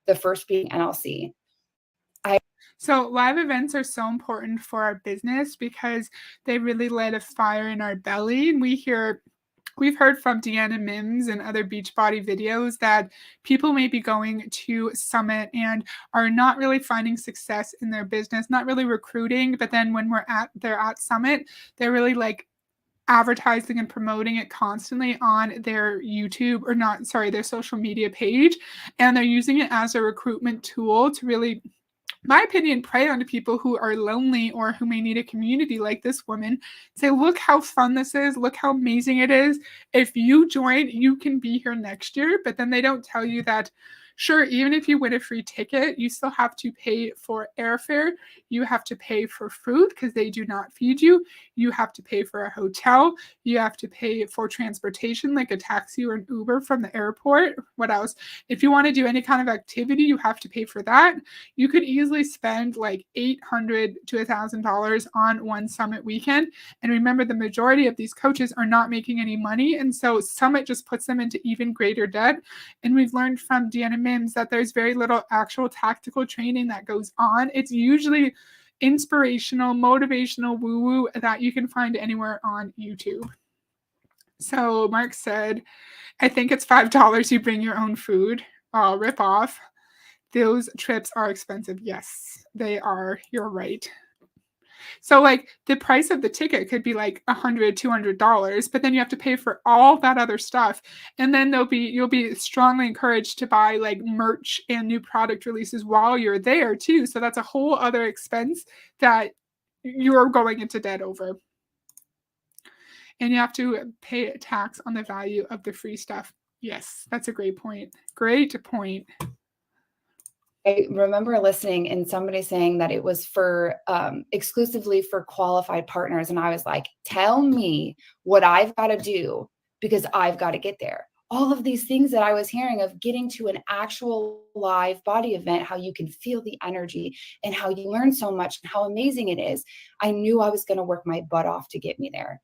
the first being NLC. So live events are so important for our business because they really light a fire in our belly. And we've heard from Deanna Mims and other Beachbody videos that people may be going to Summit and are not really finding success in their business, not really recruiting. But then when they're at Summit, they're really like advertising and promoting it constantly on their their social media page. And they're using it as a recruitment tool to really, my opinion, prey on people who are lonely or who may need a community like this woman. Say, look how fun this is. Look how amazing it is. If you join, you can be here next year. But then they don't tell you that, sure, even if you win a free ticket, you still have to pay for airfare. You have to pay for food because they do not feed you. You have to pay for a hotel. You have to pay for transportation, like a taxi or an Uber from the airport. What else? If you want to do any kind of activity, you have to pay for that. You could easily spend like $800 to $1,000 on one Summit weekend. And remember, the majority of these coaches are not making any money. And so Summit just puts them into even greater debt. And we've learned from Deanna Mims that there's very little actual tactical training that goes on. It's usually inspirational, motivational woo-woo that you can find anywhere on YouTube. So Mark said, I think it's $5 you bring your own food. Oh, rip off. Those trips are expensive. Yes, they are. You're right. So like the price of the ticket could be like $100, $200, but then you have to pay for all that other stuff. And then you'll be strongly encouraged to buy like merch and new product releases while you're there too. So that's a whole other expense that you're going into debt over. And you have to pay a tax on the value of the free stuff. Yes, that's a great point. Great point. I remember listening and somebody saying that it was for exclusively for qualified partners. And I was like, tell me what I've got to do because I've got to get there. All of these things that I was hearing of getting to an actual live BODi event, how you can feel the energy and how you learn so much and how amazing it is. I knew I was going to work my butt off to get me there.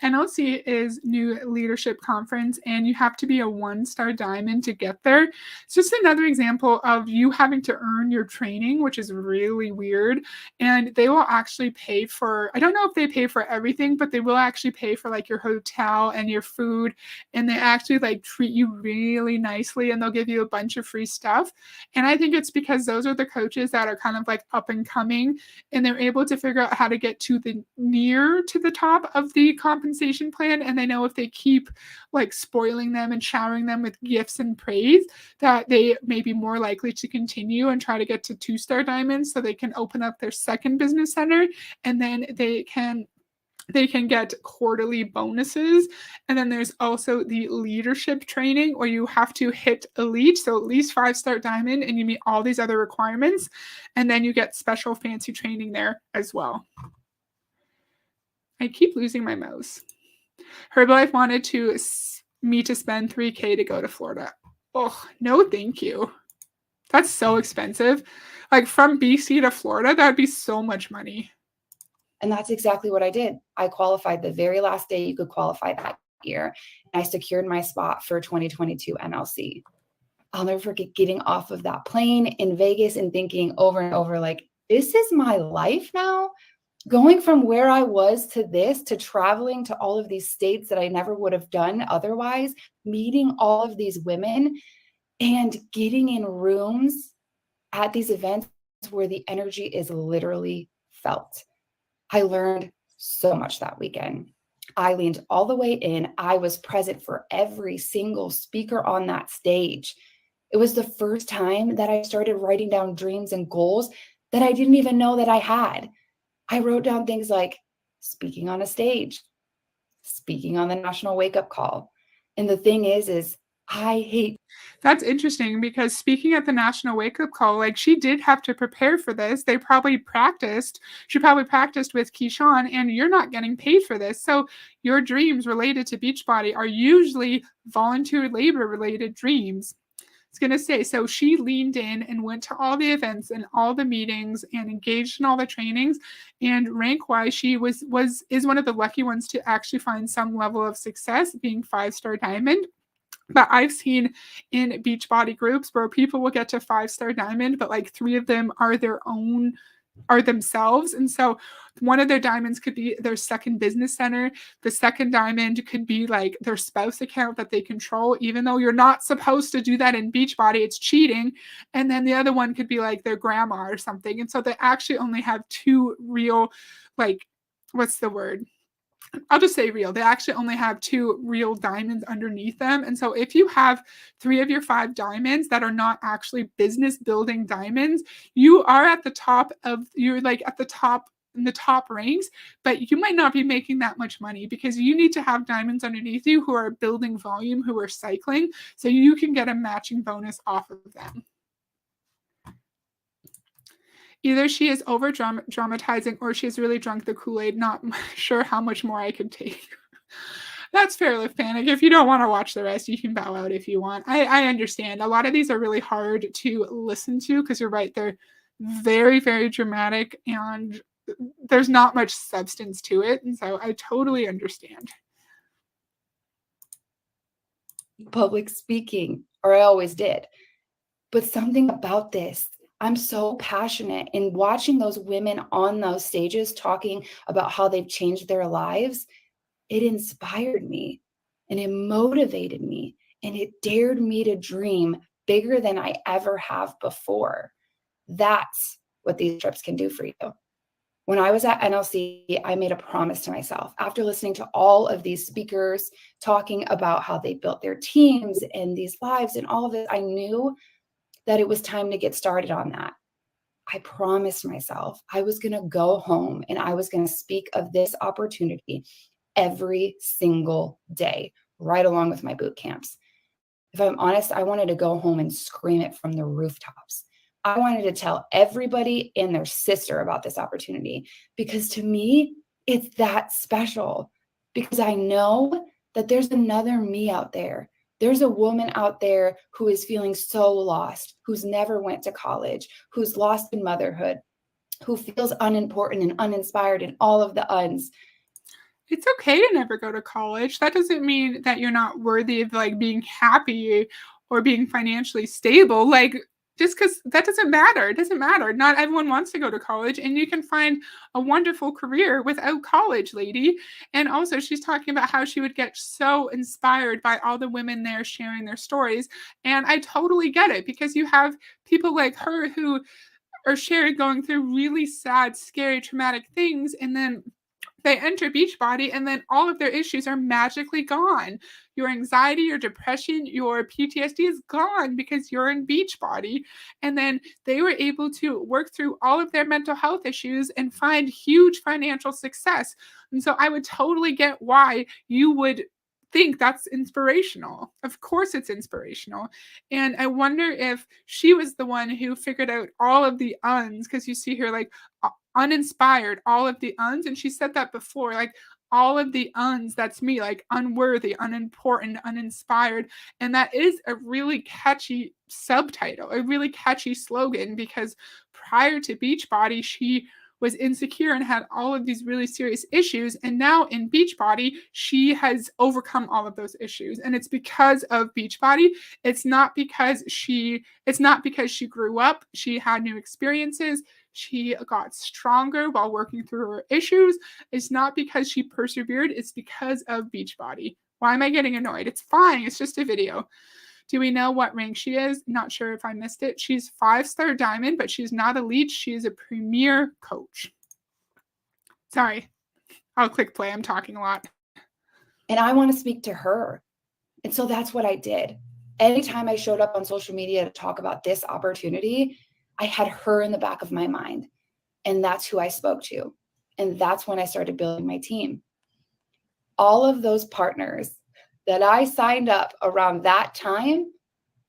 NLC is New Leadership Conference, and you have to be a 1-star diamond to get there. It's just another example of you having to earn your training, which is really weird. And they will actually pay for, I don't know if they pay for everything, but they will actually pay for like your hotel and your food. And they actually like treat you really nicely, and they'll give you a bunch of free stuff. And I think it's because those are the coaches that are kind of like up and coming, and they're able to figure out how to get to the near to the top of the compensation plan, and they know if they keep like spoiling them and showering them with gifts and praise that they may be more likely to continue and try to get to 2-star diamonds so they can open up their second business center, and then they can get quarterly bonuses. And then there's also the leadership training where you have to hit elite, so at least 5-star diamond, and you meet all these other requirements, and then you get special fancy training there as well. I keep losing my mouse. Herbalife wanted me to spend $3,000 to go to Florida. Oh, no, thank you. That's so expensive. Like from BC to Florida, that would be so much money. And that's exactly what I did. I qualified the very last day you could qualify that year. And I secured my spot for 2022 NLC. I'll never forget getting off of that plane in Vegas and thinking over and over, like, this is my life now? Going from where I was to this, to traveling to all of these states that I never would have done otherwise, meeting all of these women and getting in rooms at these events where the energy is literally felt. I learned so much that weekend. I leaned all the way in. I was present for every single speaker on that stage. It was the first time that I started writing down dreams and goals that I didn't even know that I had. I wrote down things like speaking on a stage, speaking on the National Wake Up Call. And the thing is I hate. That's interesting because speaking at the National Wake Up Call, like she did have to prepare for this. She probably practiced with Keyshawn, and you're not getting paid for this. So your dreams related to Beachbody are usually volunteer labor related dreams. Going to say, so she leaned in and went to all the events and all the meetings and engaged in all the trainings, and rank wise she is one of the lucky ones to actually find some level of success being 5-star diamond. But I've seen in Beachbody groups where people will get to 5-star diamond, but like 3 of them are themselves. And so one of their diamonds could be their second business center. The second diamond could be like their spouse account that they control, even though you're not supposed to do that in Beachbody, it's cheating. And then the other one could be like their grandma or something. And so they actually only have 2 real, like, what's the word? I'll just say real. They actually only have 2 real diamonds underneath them. And so if you have 3 of your 5 diamonds that are not actually business building diamonds, you are at the top you're like at the top in the top ranks, but you might not be making that much money because you need to have diamonds underneath you who are building volume, who are cycling, so you can get a matching bonus off of them. Either she is over dramatizing or she's really drunk the Kool-Aid. Not sure how much more I can take. That's fair, Lift Panic. If you don't want to watch the rest, you can bow out if you want. I understand. A lot of these are really hard to listen to because you're right. They're very, very dramatic and there's not much substance to it. And so I totally understand. Public speaking, or I always did. But something about this, I'm so passionate in watching those women on those stages talking about how they've changed their lives. It inspired me. and it motivated me, and it dared me to dream bigger than I ever have before. That's what these trips can do for you. When I was at NLC, I made a promise to myself after listening to all of these speakers talking about how they built their teams and these lives and all of it. I knew that it was time to get started on that. I promised myself I was going to go home and I was going to speak of this opportunity every single day, right along with my boot camps. If I'm honest, I wanted to go home and scream it from the rooftops. I wanted to tell everybody and their sister about this opportunity, because to me, it's that special, because I know that there's another me out there. There's a woman out there who is feeling so lost, who's never went to college, who's lost in motherhood, who feels unimportant and uninspired and all of the uns. It's okay to never go to college. That doesn't mean that you're not worthy of like being happy or being financially stable. Like, just because that doesn't matter. It doesn't matter. Not everyone wants to go to college, and you can find a wonderful career without college, lady. And also, she's talking about how she would get so inspired by all the women there sharing their stories. And I totally get it, because you have people like her who are sharing going through really sad, scary, traumatic things, and then they enter Beachbody, and then all of their issues are magically gone. Your anxiety, your depression, your PTSD is gone because you're in Beachbody. And then they were able to work through all of their mental health issues and find huge financial success. And so I would totally get why you would think that's inspirational. Of course it's inspirational. And I wonder if she was the one who figured out all of the uns, because you see here like uninspired, all of the uns. And she said that before, like all of the uns, that's me, like unworthy, unimportant, uninspired. And that is a really catchy subtitle, a really catchy slogan, because prior to Beachbody, she was insecure and had all of these really serious issues. And now in Beachbody, she has overcome all of those issues. And it's because of Beachbody. It's not because she grew up. She had new experiences. She got stronger while working through her issues. It's not because she persevered. It's because of Beachbody. Why am I getting annoyed? It's fine. It's just a video. Do we know what rank she is? Not sure if I missed it. She's 5-star diamond, but she's not elite. She is a premier coach. Sorry. I'll click play. I'm talking a lot. And I want to speak to her. And so that's what I did. Anytime I showed up on social media to talk about this opportunity, I had her in the back of my mind. And that's who I spoke to. And that's when I started building my team. All of those partners that I signed up around that time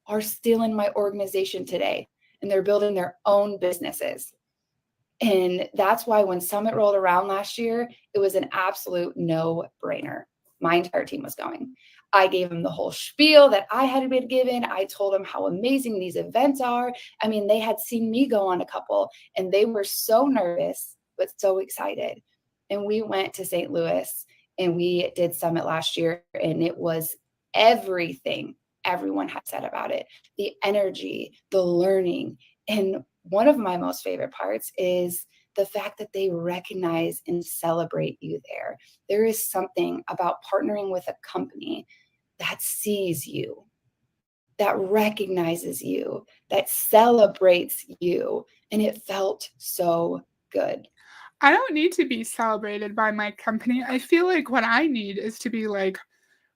are still in my organization today, and they're building their own businesses. And that's why when Summit rolled around last year, it was an absolute no-brainer. My entire team was going. I gave them the whole spiel that I had been given. I told them how amazing these events are. I mean, they had seen me go on a couple, and they were so nervous, but so excited. And we went to St. Louis, and we did Summit last year, and it was everything everyone had said about it. The energy, the learning. And one of my most favorite parts is the fact that they recognize and celebrate you there. There is something about partnering with a company that sees you, that recognizes you, that celebrates you. And it felt so good. I don't need to be celebrated by my company. I feel like what I need is to be like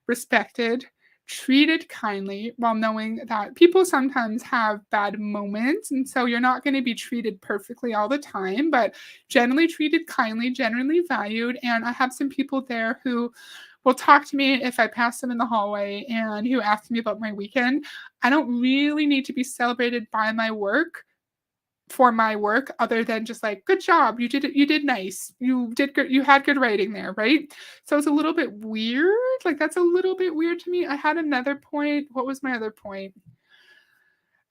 respected, treated kindly, while knowing that people sometimes have bad moments. And so you're not going to be treated perfectly all the time, but generally treated kindly, generally valued. And I have some people there who will talk to me if I pass them in the hallway and who ask me about my weekend. I don't really need to be celebrated by my work. For my work, other than just like, good job, you did nice, you did good, you had good writing there, right? So it's a little bit weird. Like, that's a little bit weird to me. I had another point. What was my other point?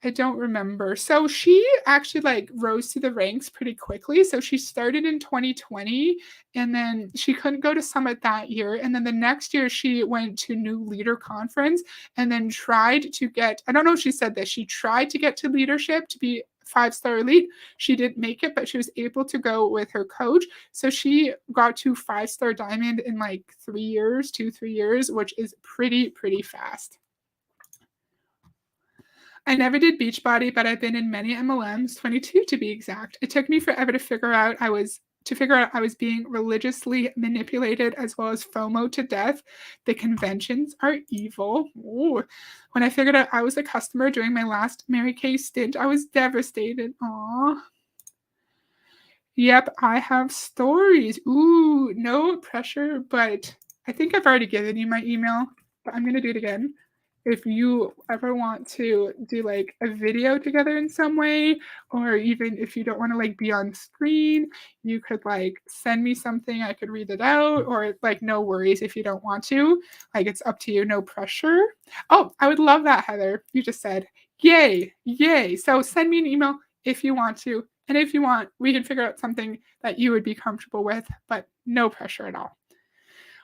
I don't remember. So she actually like rose to the ranks pretty quickly. So she started in 2020, and then she couldn't go to Summit that year. And then the next year she went to New Leader Conference and then tried to get, I don't know if she said this, she tried to get to leadership to be 5-star elite. She didn't make it, but she was able to go with her coach. So she got to 5-star diamond in like 3 years, 2-3 years, which is pretty fast. I never did Beachbody, but I've been in many MLMs, 22 to be exact. It took me forever to figure out I was being religiously manipulated, as well as FOMO to death. The conventions are evil. Ooh. When I figured out I was a customer during my last Mary Kay stint, I was devastated. Aw. Yep, I have stories. Ooh, no pressure, but I think I've already given you my email, but I'm going to do it again. If you ever want to do like a video together in some way, or even if you don't want to like be on screen, you could like send me something, I could read it out, or like no worries if you don't want to. Like it's up to you, no pressure. Oh, I would love that, Heather. You just said, yay, yay. So send me an email if you want to. And if you want, we can figure out something that you would be comfortable with, but no pressure at all.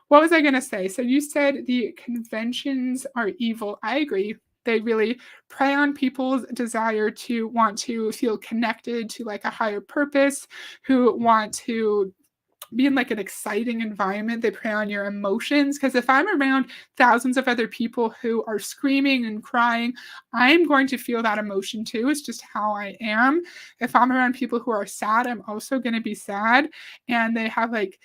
What was I going to say? So you said the conventions are evil. I agree. They really prey on people's desire to want to feel connected to like a higher purpose, who want to be in like an exciting environment. They prey on your emotions, because if I'm around thousands of other people who are screaming and crying, I'm going to feel that emotion too. It's just how I am. If I'm around people who are sad, I'm also going to be sad. And they have like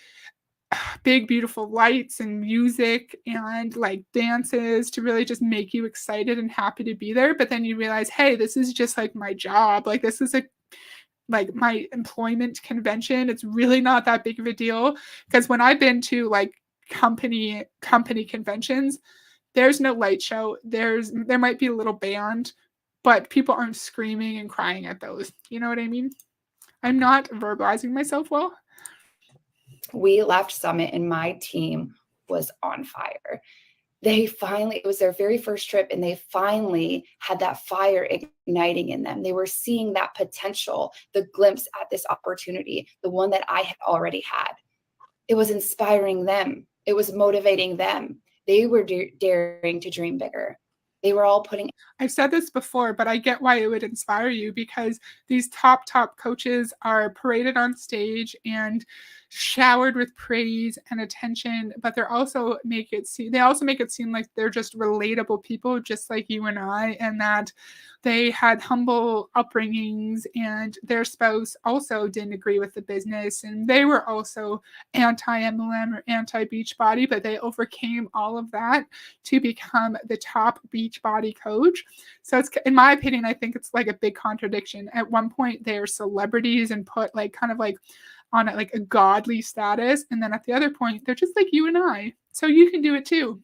big beautiful lights and music and like dances to really just make you excited and happy to be there. But then you realize, hey, this is just like my job. Like this is like my employment convention. It's really not that big of a deal. Because when I've been to like company conventions, there's no light show. There might be a little band, but people aren't screaming and crying at those. You know what I mean? I'm not verbalizing myself well. We left Summit and my team was on fire. It was their very first trip, and they finally had that fire igniting in them. They were seeing that potential, the glimpse at this opportunity, the one that I had already had. It was inspiring them. It was motivating them. They were daring to dream bigger. They were all putting. I've said this before, but I get why it would inspire you, because these top coaches are paraded on stage and showered with praise and attention, but they also make it seem like they're just relatable people, just like you and I, and that they had humble upbringings, and their spouse also didn't agree with the business, and they were also anti-MLM or anti-Beachbody, but they overcame all of that to become the top Beachbody coach. So it's, in my opinion, I think it's like a big contradiction. At one point, they're celebrities and put like kind of like on it, like a godly status, and then at the other point, they're just like you and I. So you can do it too.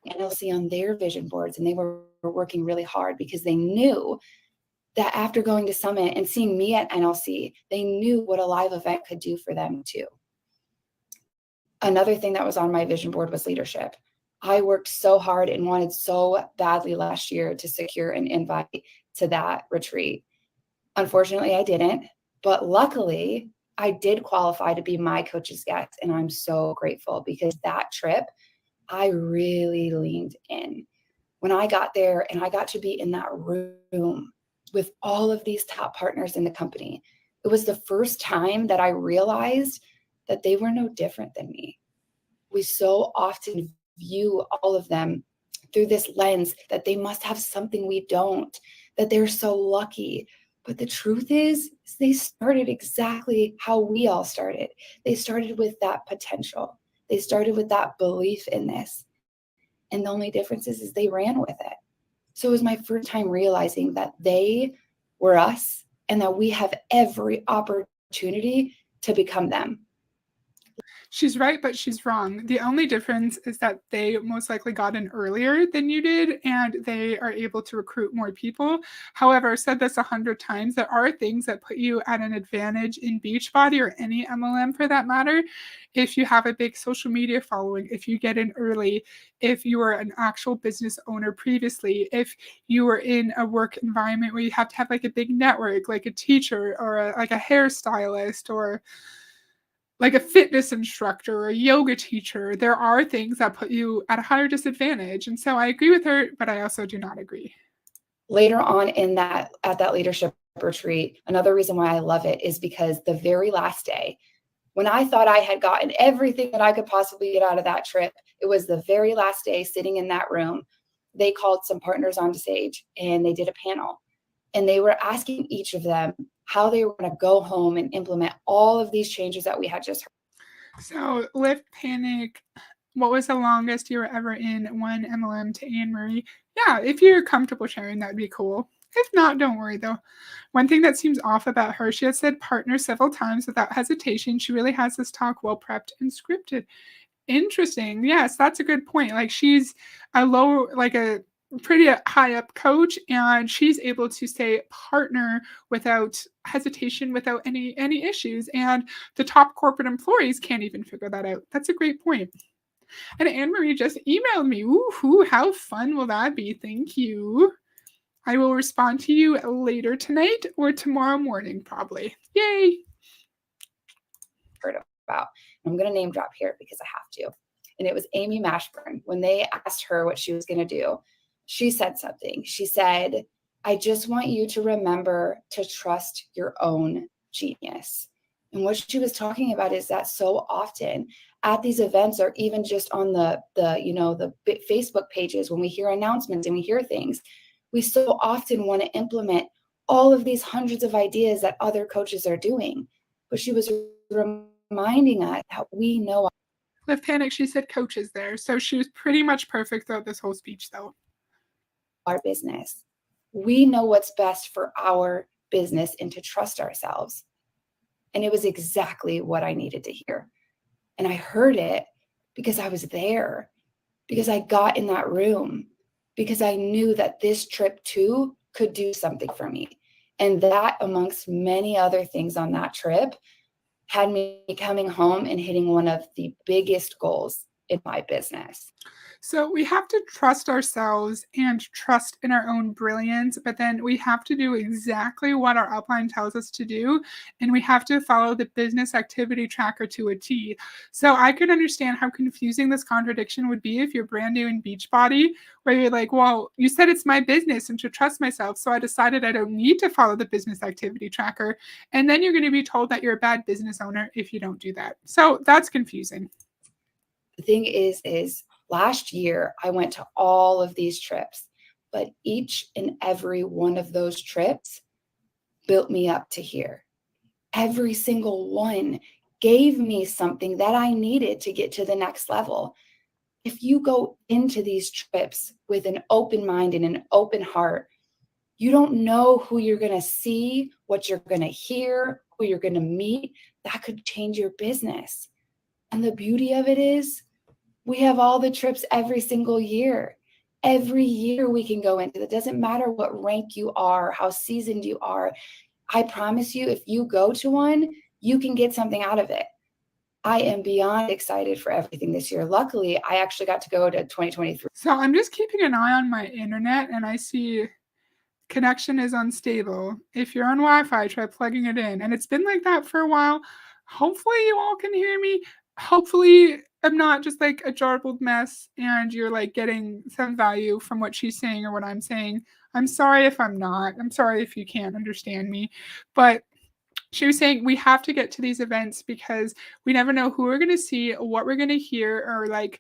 NLC on their vision boards, and they were working really hard because they knew that after going to Summit and seeing me at NLC, they knew what a live event could do for them too. Another thing that was on my vision board was leadership. I worked so hard and wanted so badly last year to secure an invite to that retreat. Unfortunately, I didn't, but luckily I did qualify to be my coach's guest, and I'm so grateful, because that trip, I really leaned in. When I got there and I got to be in that room with all of these top partners in the company, it was the first time that I realized that they were no different than me. We so often view all of them through this lens that they must have something we don't, that they're so lucky. But the truth is they started exactly how we all started. They started with that potential. They started with that belief in this. And the only difference is they ran with it. So it was my first time realizing that they were us, and that we have every opportunity to become them. She's right, but she's wrong. The only difference is that they most likely got in earlier than you did, and they are able to recruit more people. However, I've said this 100 times, there are things that put you at an advantage in Beachbody, or any MLM for that matter. If you have a big social media following, if you get in early, if you are an actual business owner previously, if you were in a work environment where you have to have like a big network, like a teacher or like a hairstylist, or like a fitness instructor or a yoga teacher, there are things that put you at a higher disadvantage. And so I agree with her, but I also do not agree. Later on at that leadership retreat, another reason why I love it is because the very last day, when I thought I had gotten everything that I could possibly get out of that trip, it was the very last day sitting in that room. They called some partners onto stage and they did a panel. And they were asking each of them how they were going to go home and implement all of these changes that we had just heard. So, Lift Panic, what was the longest you were ever in one MLM to Anne Marie? Yeah, if you're comfortable sharing, that would be cool. If not, don't worry though. One thing that seems off about her, she has said partner several times without hesitation. She really has this talk well prepped and scripted. Interesting. Yes, that's a good point. Like she's a pretty high up coach, and she's able to say partner without hesitation, without any issues. And the top corporate employees can't even figure that out. That's a great point. And Anne Marie just emailed me. Ooh, how fun will that be? Thank you. I will respond to you later tonight or tomorrow morning, probably. Yay! Heard about. I'm going to name drop here because I have to. And it was Amy Mashburn. When they asked her what she was going to do, she said something. She said, I just want you to remember to trust your own genius. And what she was talking about is that so often at these events, or even just on the Facebook pages, when we hear announcements and we hear things, we so often want to implement all of these hundreds of ideas that other coaches are doing. But she was reminding us how we know. Lift Panic, she said coaches there. So she was pretty much perfect throughout this whole speech, though. Our business. We know what's best for our business and to trust ourselves. And it was exactly what I needed to hear. And I heard it because I was there, because I got in that room, because I knew that this trip too could do something for me. And that, amongst many other things on that trip, had me coming home and hitting one of the biggest goals in my business. So we have to trust ourselves and trust in our own brilliance, but then we have to do exactly what our upline tells us to do, and we have to follow the business activity tracker to a T. So I could understand how confusing this contradiction would be if you're brand new in Beachbody, where you're like, well, you said it's my business and to trust myself, so I decided I don't need to follow the business activity tracker, and then you're going to be told that you're a bad business owner if you don't do that. So that's confusing. The thing is last year, I went to all of these trips, but each and every one of those trips built me up to here. Every single one gave me something that I needed to get to the next level. If you go into these trips with an open mind and an open heart, you don't know who you're going to see, what you're going to hear, who you're going to meet. That could change your business. And the beauty of it is, we have all the trips every single year. Every year we can go into it. It doesn't matter what rank you are, how seasoned you are. I promise you, if you go to one, you can get something out of it. I am beyond excited for everything this year. Luckily, I actually got to go to 2023. So I'm just keeping an eye on my internet, and I see connection is unstable. If you're on Wi-Fi, try plugging it in. And it's been like that for a while. Hopefully you all can hear me. Hopefully I'm not just like a jarbled mess and you're like getting some value from what she's saying or what I'm saying. I'm sorry if I'm not. I'm sorry if you can't understand me. But she was saying we have to get to these events because we never know who we're going to see, what we're going to hear, or like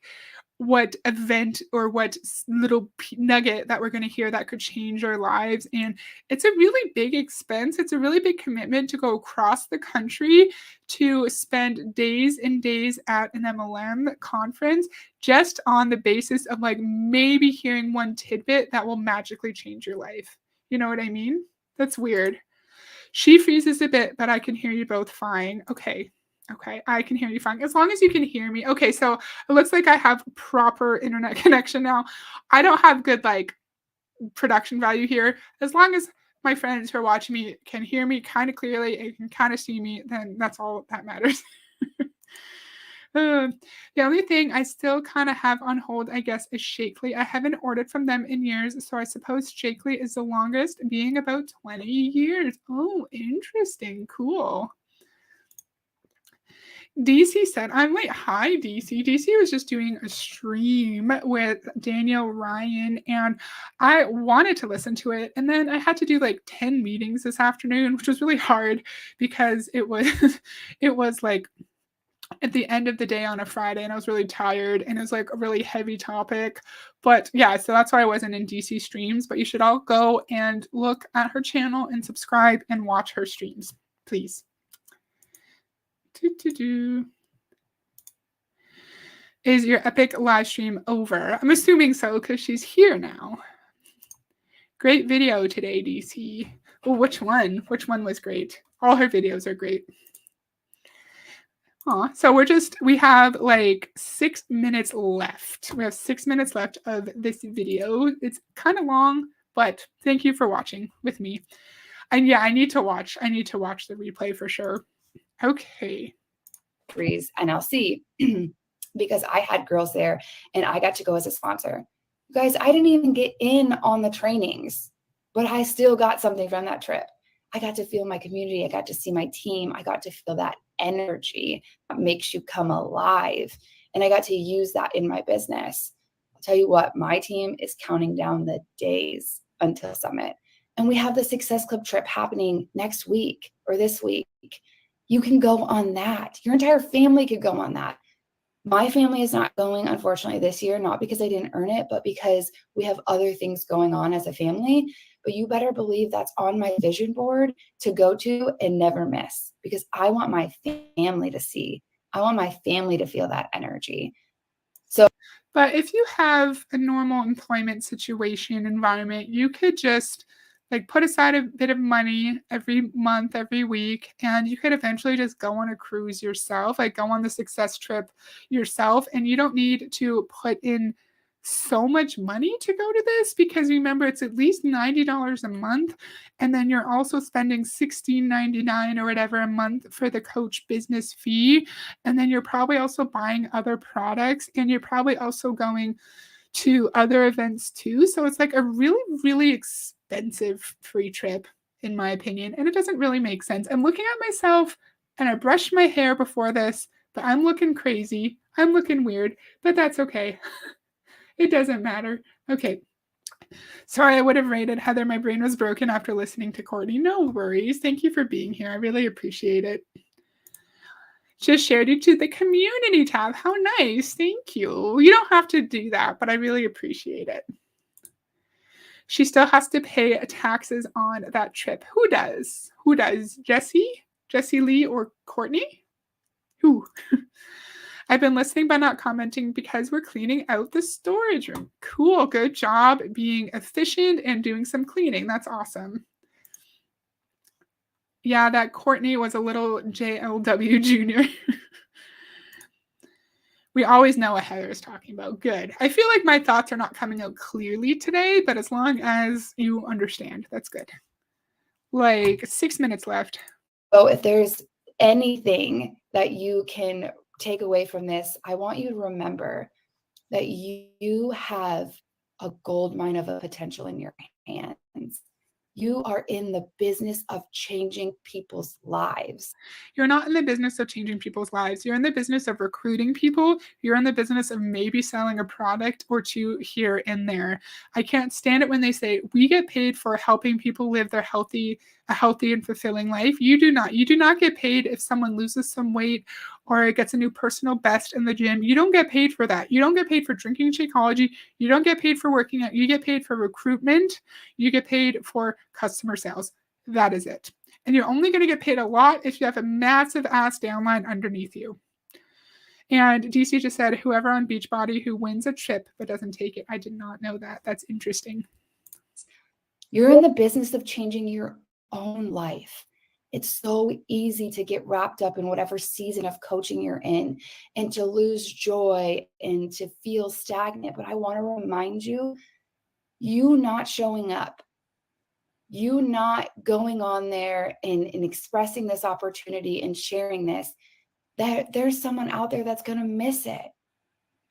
what event or what little nugget that we're going to hear that could change our lives. And it's a really big expense. It's a really big commitment to go across the country to spend days and days at an MLM conference just on the basis of like maybe hearing one tidbit that will magically change your life. You know what I mean? That's weird. She freezes a bit, but I can hear you both fine. Okay, I can hear you fine. As long as you can hear me. Okay, so it looks like I have proper internet connection now. I don't have good like production value here. As long as my friends who are watching me can hear me kind of clearly and can kind of see me, then that's all that matters. The only thing I still kind of have on hold, I guess, is Shakely. I haven't ordered from them in years, so I suppose Shakely is the longest, being about 20 years. Oh, interesting. Cool. DC said, I'm like, hi, DC. DC was just doing a stream with Daniel Ryan, and I wanted to listen to it. And then I had to do like 10 meetings this afternoon, which was really hard because it was it was like at the end of the day on a Friday, and I was really tired, and it was like a really heavy topic. But yeah, so that's why I wasn't in DC streams. But you should all go and look at her channel and subscribe and watch her streams, please. Is your epic live stream over? I'm assuming so because she's here now. Great video today, DC. Well, which one? Which one was great? All her videos are great. Aw, so we have like 6 minutes left. We have 6 minutes left of this video. It's kind of long, but thank you for watching with me. And yeah, I need to watch the replay for sure. Okay. NLC because I had girls there and I got to go as a sponsor. You guys, I didn't even get in on the trainings, but I still got something from that trip. I got to feel my community. I got to see my team. I got to feel that energy that makes you come alive. And I got to use that in my business. I'll tell you what, my team is counting down the days until Summit. And we have the Success Club trip happening next week or this week. You can go on that. Your entire family could go on that. My family is not going, unfortunately, this year, not because I didn't earn it, but because we have other things going on as a family. But you better believe that's on my vision board to go to and never miss, because I want my family to see. I want my family to feel that energy. So, but if you have a normal employment situation environment, you could just like put aside a bit of money every month, every week, and you could eventually just go on a cruise yourself, like go on the success trip yourself. And you don't need to put in so much money to go to this, because remember, it's at least $90 a month. And then you're also spending $16.99 or whatever a month for the coach business fee. And then you're probably also buying other products, and you're probably also going to other events too. So it's like a really, really expensive free trip, in my opinion. And it doesn't really make sense. I'm looking at myself, and I brushed my hair before this, but I'm looking crazy. I'm looking weird, but that's okay. It doesn't matter. Okay. Sorry, I would have rated Heather. My brain was broken after listening to Courtney. No worries. Thank you for being here. I really appreciate it. Just shared you to the community tab. How nice. Thank you. You don't have to do that, but I really appreciate it. She still has to pay taxes on that trip. Who does? Who does? Jessie? Jessie Lee or Courtney? Who? I've been listening but not commenting because we're cleaning out the storage room. Cool. Good job being efficient and doing some cleaning. That's awesome. Yeah, that Courtney was a little JLW Junior. We always know what Heather is talking about. Good. I feel like my thoughts are not coming out clearly today, but as long as you understand, that's good. Like 6 minutes left. So if there's anything that you can take away from this, I want you to remember that you have a gold mine of a potential in your hands. You are in the business of changing people's lives. You're not in the business of changing people's lives. You're in the business of recruiting people. You're in the business of maybe selling a product or two here and there. I can't stand it when they say we get paid for helping people live a healthy and fulfilling life. You do not. You do not get paid if someone loses some weight or gets a new personal best in the gym. You don't get paid for that. You don't get paid for drinking Shakeology. You don't get paid for working out. You get paid for recruitment. You get paid for customer sales. That is it. And you're only going to get paid a lot if you have a massive ass downline underneath you. And DC just said, whoever on Beachbody who wins a trip but doesn't take it. I did not know that. That's interesting. You're in the business of changing your own life. It's so easy to get wrapped up in whatever season of coaching you're in and to lose joy and to feel stagnant. But I want to remind you, you not showing up, you not going on there and expressing this opportunity and sharing this, that there's someone out there that's going to miss it.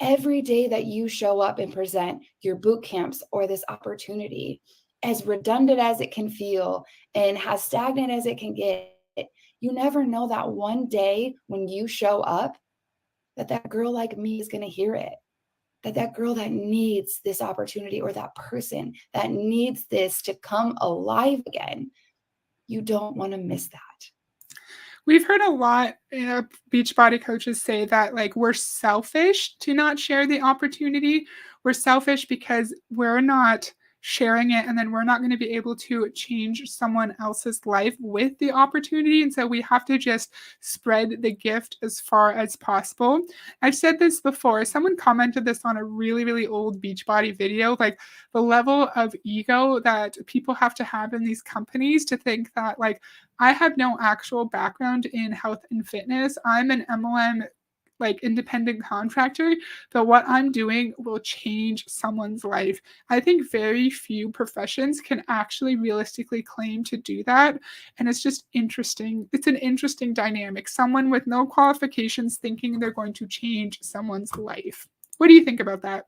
Every day that you show up and present your boot camps or this opportunity, as redundant as it can feel and as stagnant as it can get, You never know that one day when you show up, that girl like me is going to hear it. That girl that needs this opportunity, or that person that needs this to come alive again. You don't want to miss that. We've heard a lot, Beachbody coaches say that like we're selfish to not share the opportunity. We're selfish because we're not sharing it, and then we're not going to be able to change someone else's life with the opportunity. And so we have to just spread the gift as far as possible. I've said this before. Someone commented this on a really, really old Beachbody video, like the level of ego that people have to have in these companies to think that like, I have no actual background in health and fitness. I'm an MLM like independent contractor, but what I'm doing will change someone's life. I think very few professions can actually realistically claim to do that. And it's just interesting. It's an interesting dynamic. Someone with no qualifications thinking they're going to change someone's life. What do you think about that?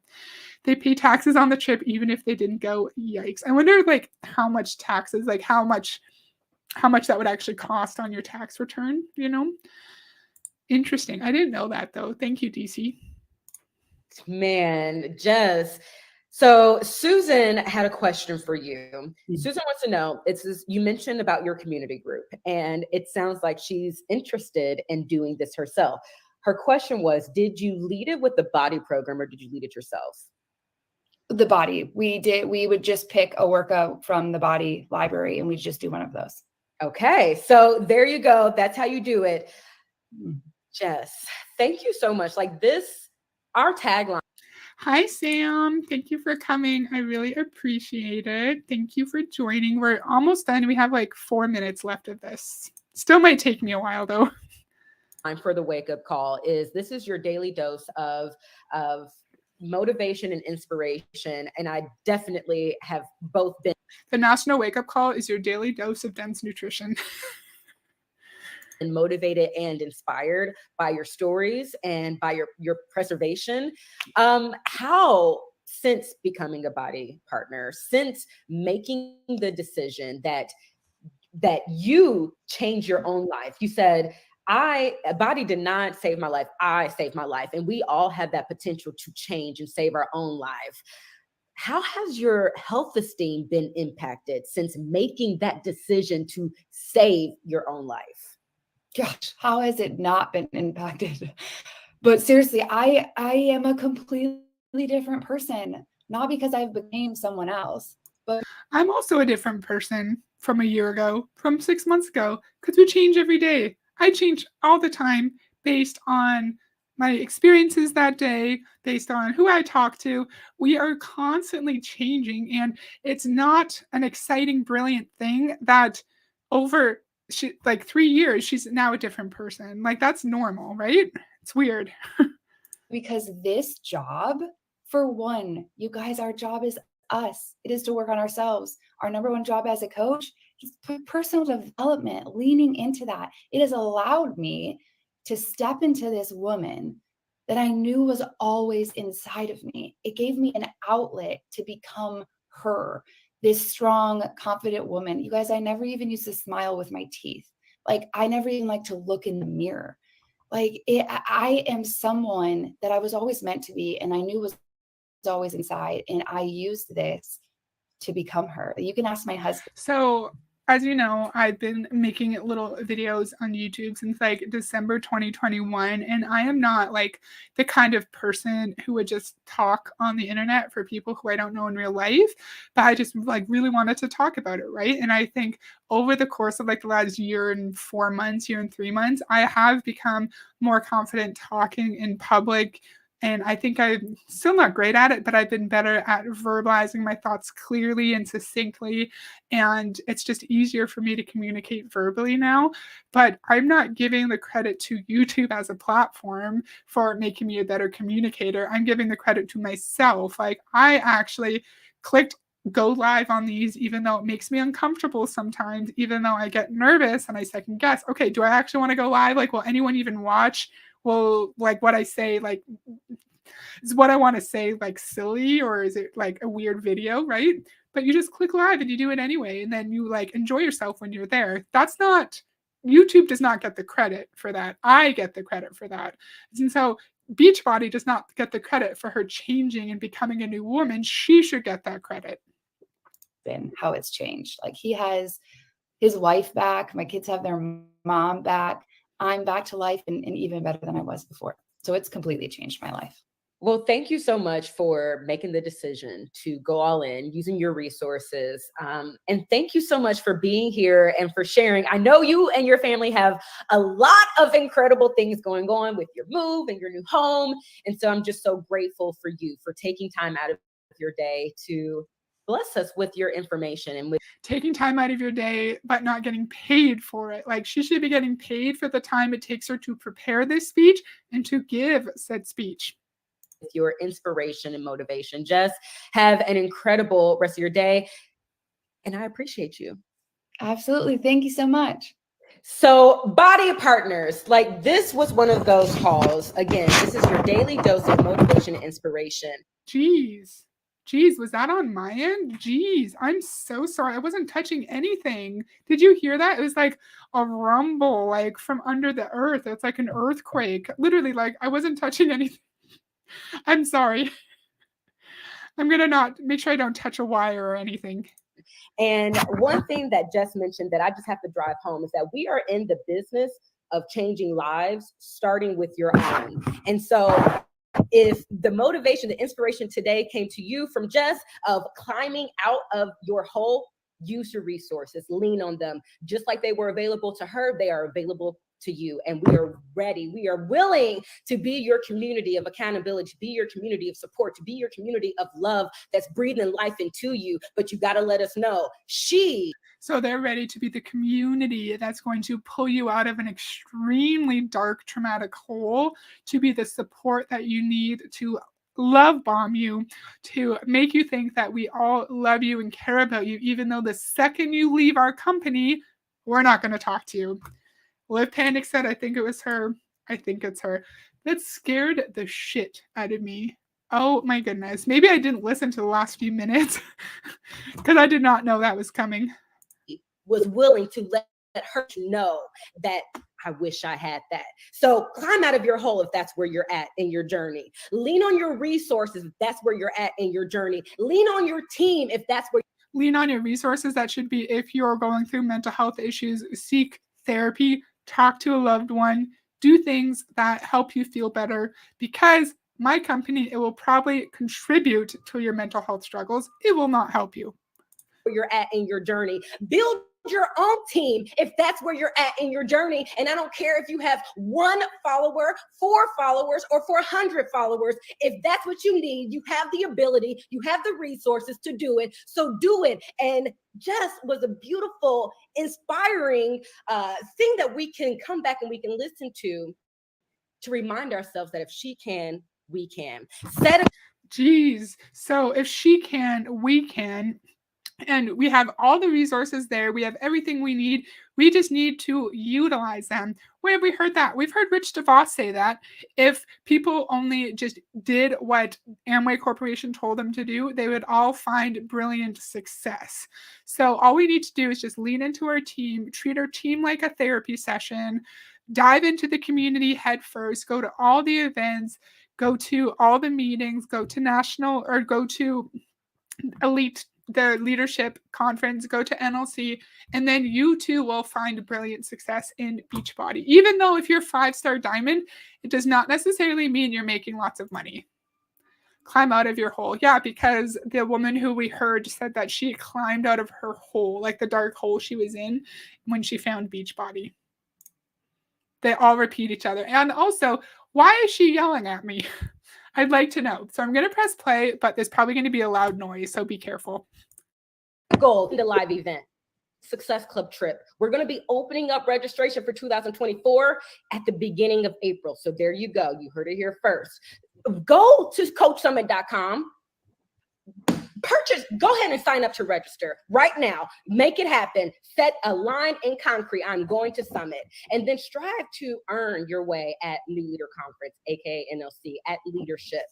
They pay taxes on the trip even if they didn't go. Yikes. I wonder like how much taxes, like how much that would actually cost on your tax return, you know? Interesting. I didn't know that though. Thank you, DC. Man, Jess. So Susan had a question for you. Susan wants to know, you mentioned about your community group, and it sounds like she's interested in doing this herself. Her question was, did you lead it with the BODi program, or did you lead it yourself? The BODi. We would just pick a workout from the BODi library, and we'd just do one of those. Okay, so there you go. That's how you do it. Jess, thank you so much. Like this, our tagline. Hi, Sam. Thank you for coming. I really appreciate it. Thank you for joining. We're almost done. We have like 4 minutes left of this. Still might take me a while though. Time for the wake-up call this is your daily dose of motivation and inspiration. And I definitely have both been. The national wake-up call is your daily dose of dense nutrition. And motivated and inspired by your stories and by your preservation. How, since becoming a BODi partner, since making the decision that you change your own life, you said, BODi did not save my life, I saved my life. And we all have that potential to change and save our own life. How has your health esteem been impacted since making that decision to save your own life? Gosh, how has it not been impacted? But seriously, I am a completely different person, not because I've became someone else, but I'm also a different person from a year ago, from 6 months ago, because we change every day. I change all the time based on my experiences that day, based on who I talk to. We are constantly changing, and it's not an exciting, brilliant thing that over 3 years, she's now a different person. Like that's normal, right? It's weird. because this job, for one, you guys, our job is us. It is to work on ourselves. Our number one job as a coach is personal development, leaning into that. It has allowed me to step into this woman that I knew was always inside of me. It gave me an outlet to become her. This strong, confident woman. You guys, I never even used to smile with my teeth. Like I never even like to look in the mirror. I am someone that I was always meant to be, and I knew was always inside. And I used this to become her. You can ask my husband. So, as you know, I've been making little videos on YouTube since like December 2021, and I am not like the kind of person who would just talk on the internet for people who I don't know in real life, but I just like really wanted to talk about it, right? And I think over the course of like the last year and 4 months, year and 3 months, I have become more confident talking in public. And I think I'm still not great at it, but I've been better at verbalizing my thoughts clearly and succinctly. And it's just easier for me to communicate verbally now. But I'm not giving the credit to YouTube as a platform for making me a better communicator. I'm giving the credit to myself. Like I actually clicked go live on these, even though it makes me uncomfortable sometimes, even though I get nervous and I second guess, okay, do I actually want to go live? Like, will anyone even watch? Well, like what I say, like, is what I want to say like silly, or is it like a weird video, right? But you just click live and you do it anyway, and then you like enjoy yourself when you're there. That's not YouTube does not get the credit for that. I get the credit for that. And so Beachbody does not get the credit for her changing and becoming a new woman. She should get that credit. And how it's changed. Like, he has his wife back. My kids have their mom back. I'm back to life and even better than I was before. So it's completely changed my life. Well, thank you so much for making the decision to go all in, using your resources. And thank you so much for being here and for sharing. I know you and your family have a lot of incredible things going on with your move and your new home. And so I'm just so grateful for you for taking time out of your day to bless us with your information and with taking time out of your day, but not getting paid for it. Like, she should be getting paid for the time it takes her to prepare this speech and to give said speech. Your inspiration and motivation. Just have an incredible rest of your day. And I appreciate you. Absolutely. Thank you so much. So, BODi partners, like, this was one of those calls. Again, this is your daily dose of motivation and inspiration. Jeez, was that on my end? Jeez, I'm so sorry. I wasn't touching anything. Did you hear that? It was like a rumble, like from under the earth. It's like an earthquake. Literally, like, I wasn't touching anything. I'm sorry. I'm going to not make sure I don't touch a wire or anything. And one thing that Jess mentioned that I just have to drive home is that we are in the business of changing lives, starting with your own. And so if the motivation, the inspiration today came to you from Jess of climbing out of your hole, use your resources, lean on them. Just like they were available to her, they are available to you. And we are ready. We are willing to be your community of accountability, to be your community of support, to be your community of love that's breathing life into you. But you got to let us know. So they're ready to be the community that's going to pull you out of an extremely dark, traumatic hole, to be the support that you need to love bomb you, to make you think that we all love you and care about you, even though the second you leave our company, we're not going to talk to you. Liv Panic said, I think it was her. I think it's her. That scared the shit out of me. Oh my goodness. Maybe I didn't listen to the last few minutes because I did not know that was coming. Was willing to let her know that I wish I had that. So climb out of your hole if that's where you're at in your journey. Lean on your resources if that's where you're at in your journey. Lean on your team if that's where. Lean on your resources. That should be if you're going through mental health issues, seek therapy, talk to a loved one, do things that help you feel better, because my company, it will probably contribute to your mental health struggles. It will not help you. Where you're at in your journey. Build your own team if that's where you're at in your journey. And I don't care if you have 1 follower, 4 followers, or 400 followers. If that's what you need, you have the ability, you have the resources to do it. So do it. And Jess was a beautiful, inspiring thing that we can come back and we can listen to remind ourselves that if she can, we can. Jeez. So if she can, we can. And we have all the resources there. We have everything we need. We just need to utilize them. Where have we heard that? We've heard Rich DeVos say that if people only just did what Amway Corporation told them to do, they would all find brilliant success. So all we need to do is just lean into our team, treat our team like a therapy session, dive into the community head first, go to all the events, go to all the meetings, go to national or go to elite, the leadership conference, go to NLC, and then you too will find brilliant success in Beachbody. Even though if you're 5-star diamond, it does not necessarily mean you're making lots of money. Climb out of your hole. Yeah, because the woman who we heard said that she climbed out of her hole, like the dark hole she was in when she found Beachbody. They all repeat each other. And also, why is she yelling at me? I'd like to know. So I'm going to press play, but there's probably going to be a loud noise, so be careful. Goal in the live event, Success Club trip. We're going to be opening up registration for 2024 at the beginning of April. So there you go. You heard it here first. Go to coachsummit.com. Purchase, go ahead and sign up to register right now. Make it happen. Set a line in concrete. I'm going to Summit. And then strive to earn your way at New Leader Conference, aka NLC, at leadership.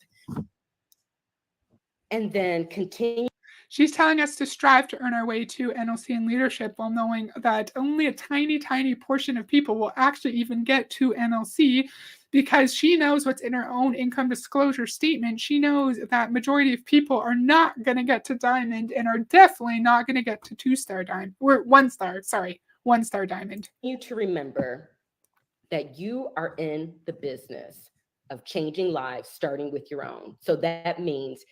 And then continue. She's telling us to strive to earn our way to NLC and leadership while knowing that only a tiny, tiny portion of people will actually even get to NLC, because she knows what's in her own income disclosure statement. She knows that majority of people are not going to get to diamond and are definitely not going to get to 2-star diamond, or 1-star, sorry, 1-star diamond. You to remember that you are in the business of changing lives, starting with your own. So that means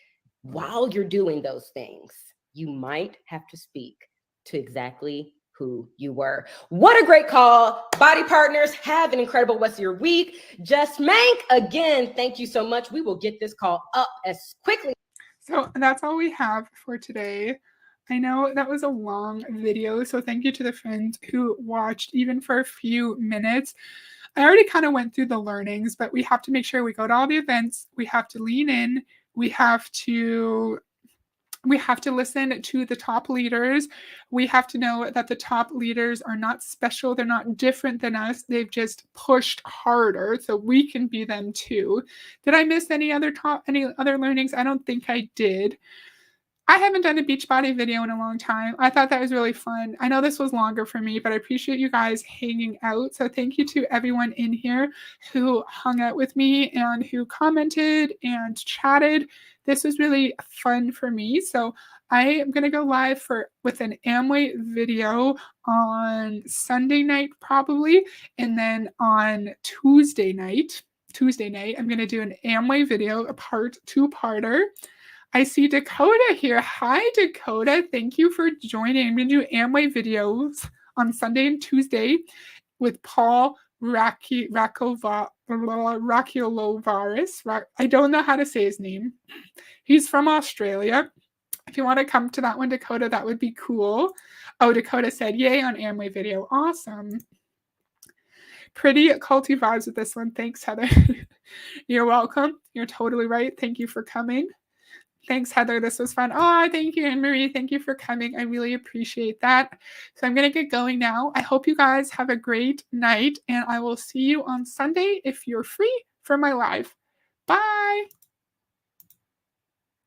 while you're doing those things, you might have to speak to exactly who you were. What a great call. BODi partners, have an incredible rest of your week. Just Mank, again, thank you so much. We will get this call up as quickly. So that's all we have for today. I know that was a long video, so thank you to the friends who watched even for a few minutes. I already kind of went through the learnings, but we have to make sure we go to all the events. We have to lean in. We have to listen to the top leaders. We have to know that the top leaders are not special. They're not different than us. They've just pushed harder, so we can be them too. Did I miss any other learnings? I don't think I did. I haven't done a Beachbody video in a long time. I thought that was really fun. I know this was longer for me, but I appreciate you guys hanging out. So thank you to everyone in here who hung out with me and who commented and chatted. This was really fun for me. So I am going to go live with an Amway video on Sunday night probably. And then on Tuesday night, I'm going to do an Amway video, a two-parter. I see Dakota here. Hi, Dakota. Thank you for joining. I'm going to do Amway videos on Sunday and Tuesday with Paul Rakiolovaris. I don't know how to say his name. He's from Australia. If you want to come to that one, Dakota, that would be cool. Oh, Dakota said, yay on Amway video. Awesome. Pretty culty vibes with this one. Thanks, Heather. You're welcome. You're totally right. Thank you for coming. Thanks, Heather. This was fun. Oh, thank you, Anne-Marie. Thank you for coming. I really appreciate that. So I'm going to get going now. I hope you guys have a great night, and I will see you on Sunday if you're free for my live. Bye.